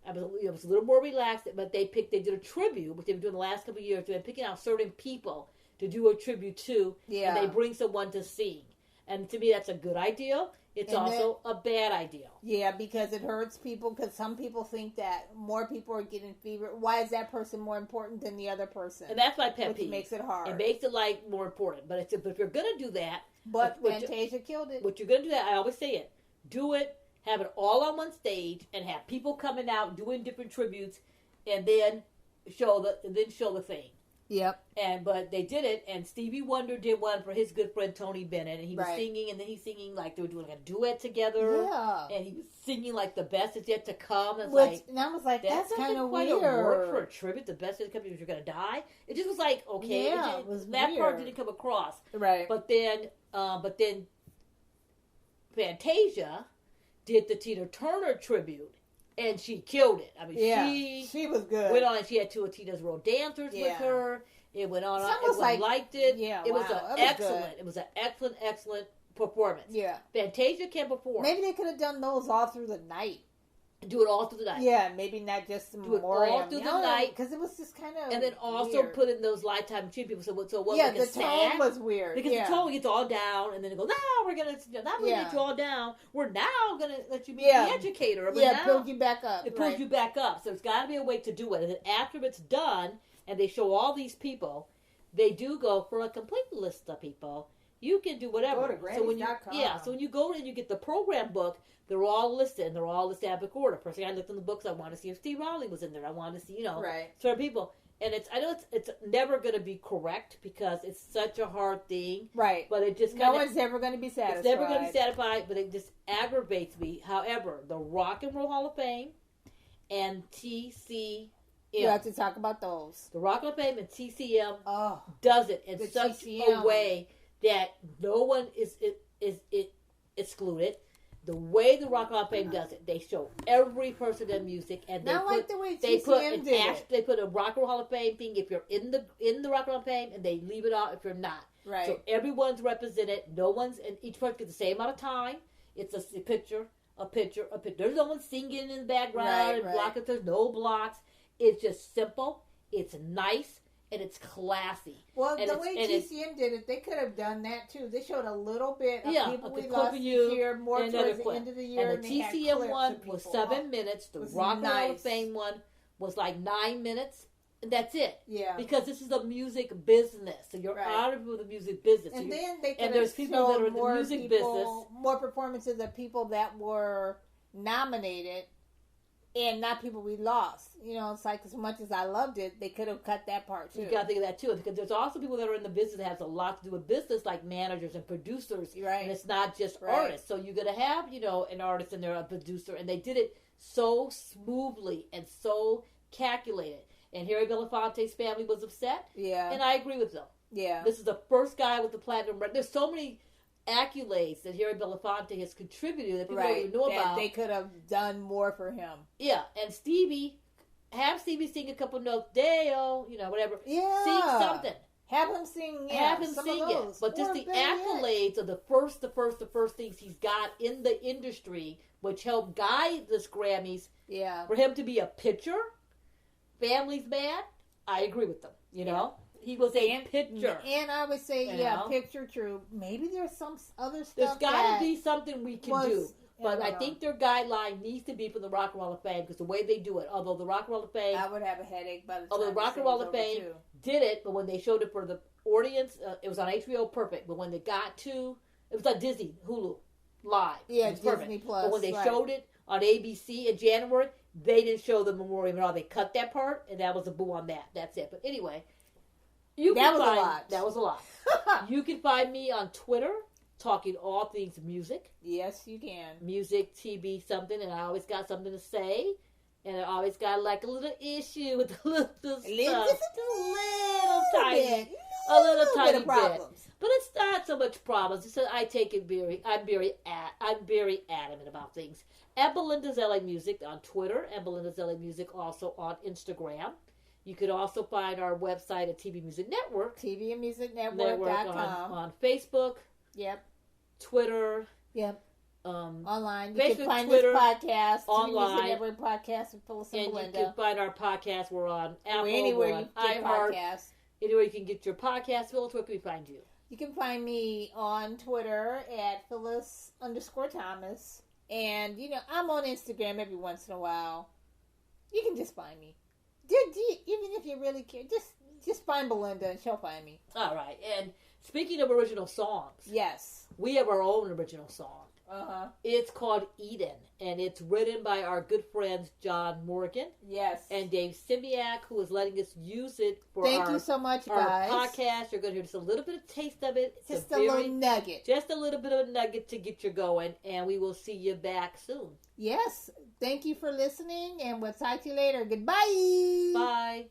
It was a little more relaxed, but they did a tribute, which they've been doing the last couple of years. They've been picking out certain people to do a tribute to, and they bring someone to sing. And to me, that's a good idea. It's also a bad idea. Yeah, because it hurts people. Because some people think that more people are getting fever. Why is that person more important than the other person? And that's my pet peeve. Which makes it hard. It makes it more important. But if you're going to do that, Fantasia killed it. What you're going to do that, I always say it. Do it. Have it all on one stage, and have people coming out doing different tributes, and then show the thing. Yep. But they did it, and Stevie Wonder did one for his good friend Tony Bennett, and he was singing, and then he's singing like they were doing a duet together. Yeah. And he was singing like the best is yet to come. And I was like, that's kind of weird. Work for a tribute. The best is to come because you're gonna die. It just was like, okay, it was that weird. part didn't come across. Right. But then Fantasia did the Tina Turner tribute. And she killed it. I mean, she was good. Went on, and she had 2 of Tina's Real Dancers with her. It went on. Everyone liked it. Yeah, it was excellent. Good. It was an excellent performance. Yeah, Fantasia can perform. Maybe they could have done those all through the night. Do it all through the night. Yeah, maybe not just the Memoriam. All through the night. Because it was just kind of And then also weird. Put in those Lifetime Achievement people. So what? Yeah, the tone was weird. Because the tone gets all down, and then it goes, now we're going to get you all down. We're now going to let you be the educator. But now, pulls you back up. It pulls you back up. So it's got to be a way to do it. And then after it's done, and they show all these people, they do go for a complete list of people. You can do whatever. Go to Grammys.com. So when you go and you get the program book, they're all listed, and they're all listed alphabetical. Personally, I looked in the books. I want to see if Steve Rowling was in there. I want to see, certain people. And I know it's never going to be correct because it's such a hard thing. Right. But it just no one's ever going to be satisfied. It's never going to be satisfied, but it just aggravates me. However, the Rock and Roll Hall of Fame and TCM. You have to talk about those. The Rock and Roll of Fame and TCM does it in such a way that no one is excluded. The way the Rock Hall of Fame does it, they show every person in music, and the way TCM did it. They put a Rock Hall of Fame thing if you're in the Rock Hall of Fame, and they leave it out if you're not. Right. So everyone's represented. No one's, and each person gets the same amount of time. It's a picture. There's no one singing in the background and blocking. There's no blocks. It's just simple. It's nice. And it's classy. Well, the way TCM did it, they could have done that too. They showed a little bit of people we lost this year, more towards the end of the year. And the TCM one was 7 minutes. The Rock Hall of Fame one was like 9 minutes. And that's it. Yeah. Because this is a music business. So you're honored with the music business. And then they could and there's people that are in the music business. More performances of people that were nominated. And not people we lost. You know, it's like as much as I loved it, they could have cut that part too. You got to think of that too. Because there's also people that are in the business that has a lot to do with business, like managers and producers. Right. And it's not just artists. So you're going to have, an artist in there, a producer. And they did it so smoothly and so calculated. And Harry Belafonte's family was upset. Yeah. And I agree with them. Yeah. This is the first guy with the platinum record. There's so many accolades that Harry Belafonte has contributed that people don't even know about. They could have done more for him. Yeah, and have Stevie sing a couple notes, Dale, whatever. Yeah. Sing something. Have him sing. Yeah, have him sing it. But just the accolades of the first things he's got in the industry, which helped guide this Grammys. Yeah. For him to be a pitcher, Family's mad. I agree with them. He was a pitcher. And I would say, picture true. Maybe there's some other stuff. There's got to be something we can do. But I think their guideline needs to be from the Rock and Roll of Fame because the way they do it, although the Rock and Roll of Fame... I would have a headache by the time although the Rock and Roll of Fame did it, but when they showed it for the audience, it was on HBO Perfect. But when they got to... It was on Disney, Hulu, live. Yeah, Disney Plus. But when they showed it on ABC in January, they didn't show the memoriam at all. They cut that part, and that was a boo on that. That's it. But anyway... That was a lot. You can find me on Twitter talking all things music. Yes, you can. Music, TV, something, and I always got something to say. And I always got like a little issue with a little stuff. A little tiny bit. Problems. But it's not so much problems. It's that I take it I'm very adamant about things. At Belinda's LA Music on Twitter, and Belinda's LA Music also on Instagram. You could also find our website at TVMusic Network. TVMusicNetwork.com. On Facebook. Yep. Twitter. Yep. Online. You Facebook, can find Twitter, this podcast. Online. TVMusic Network Podcast with Phyllis and Belinda. And you can find our podcast. We're on Apple. Anywhere you get podcasts. Anywhere you can get your podcast. Phyllis, where can we find you? You can find me on Twitter at Phyllis_Thomas. And, I'm on Instagram every once in a while. You can just find me. Even if you really care, just find Belinda and she'll find me. All right. And speaking of original songs, yes, we have our own original song. Uh-huh. It's called Eden, and it's written by our good friends John Morgan, yes, and Dave Simiak, who is letting us use it for Thank you so much, guys. Our podcast. You're going to hear just a little bit of taste of it. Just a little nugget. Just a little bit of a nugget to get you going, and we will see you back soon. Yes. Thank you for listening, and we'll talk to you later. Goodbye. Bye.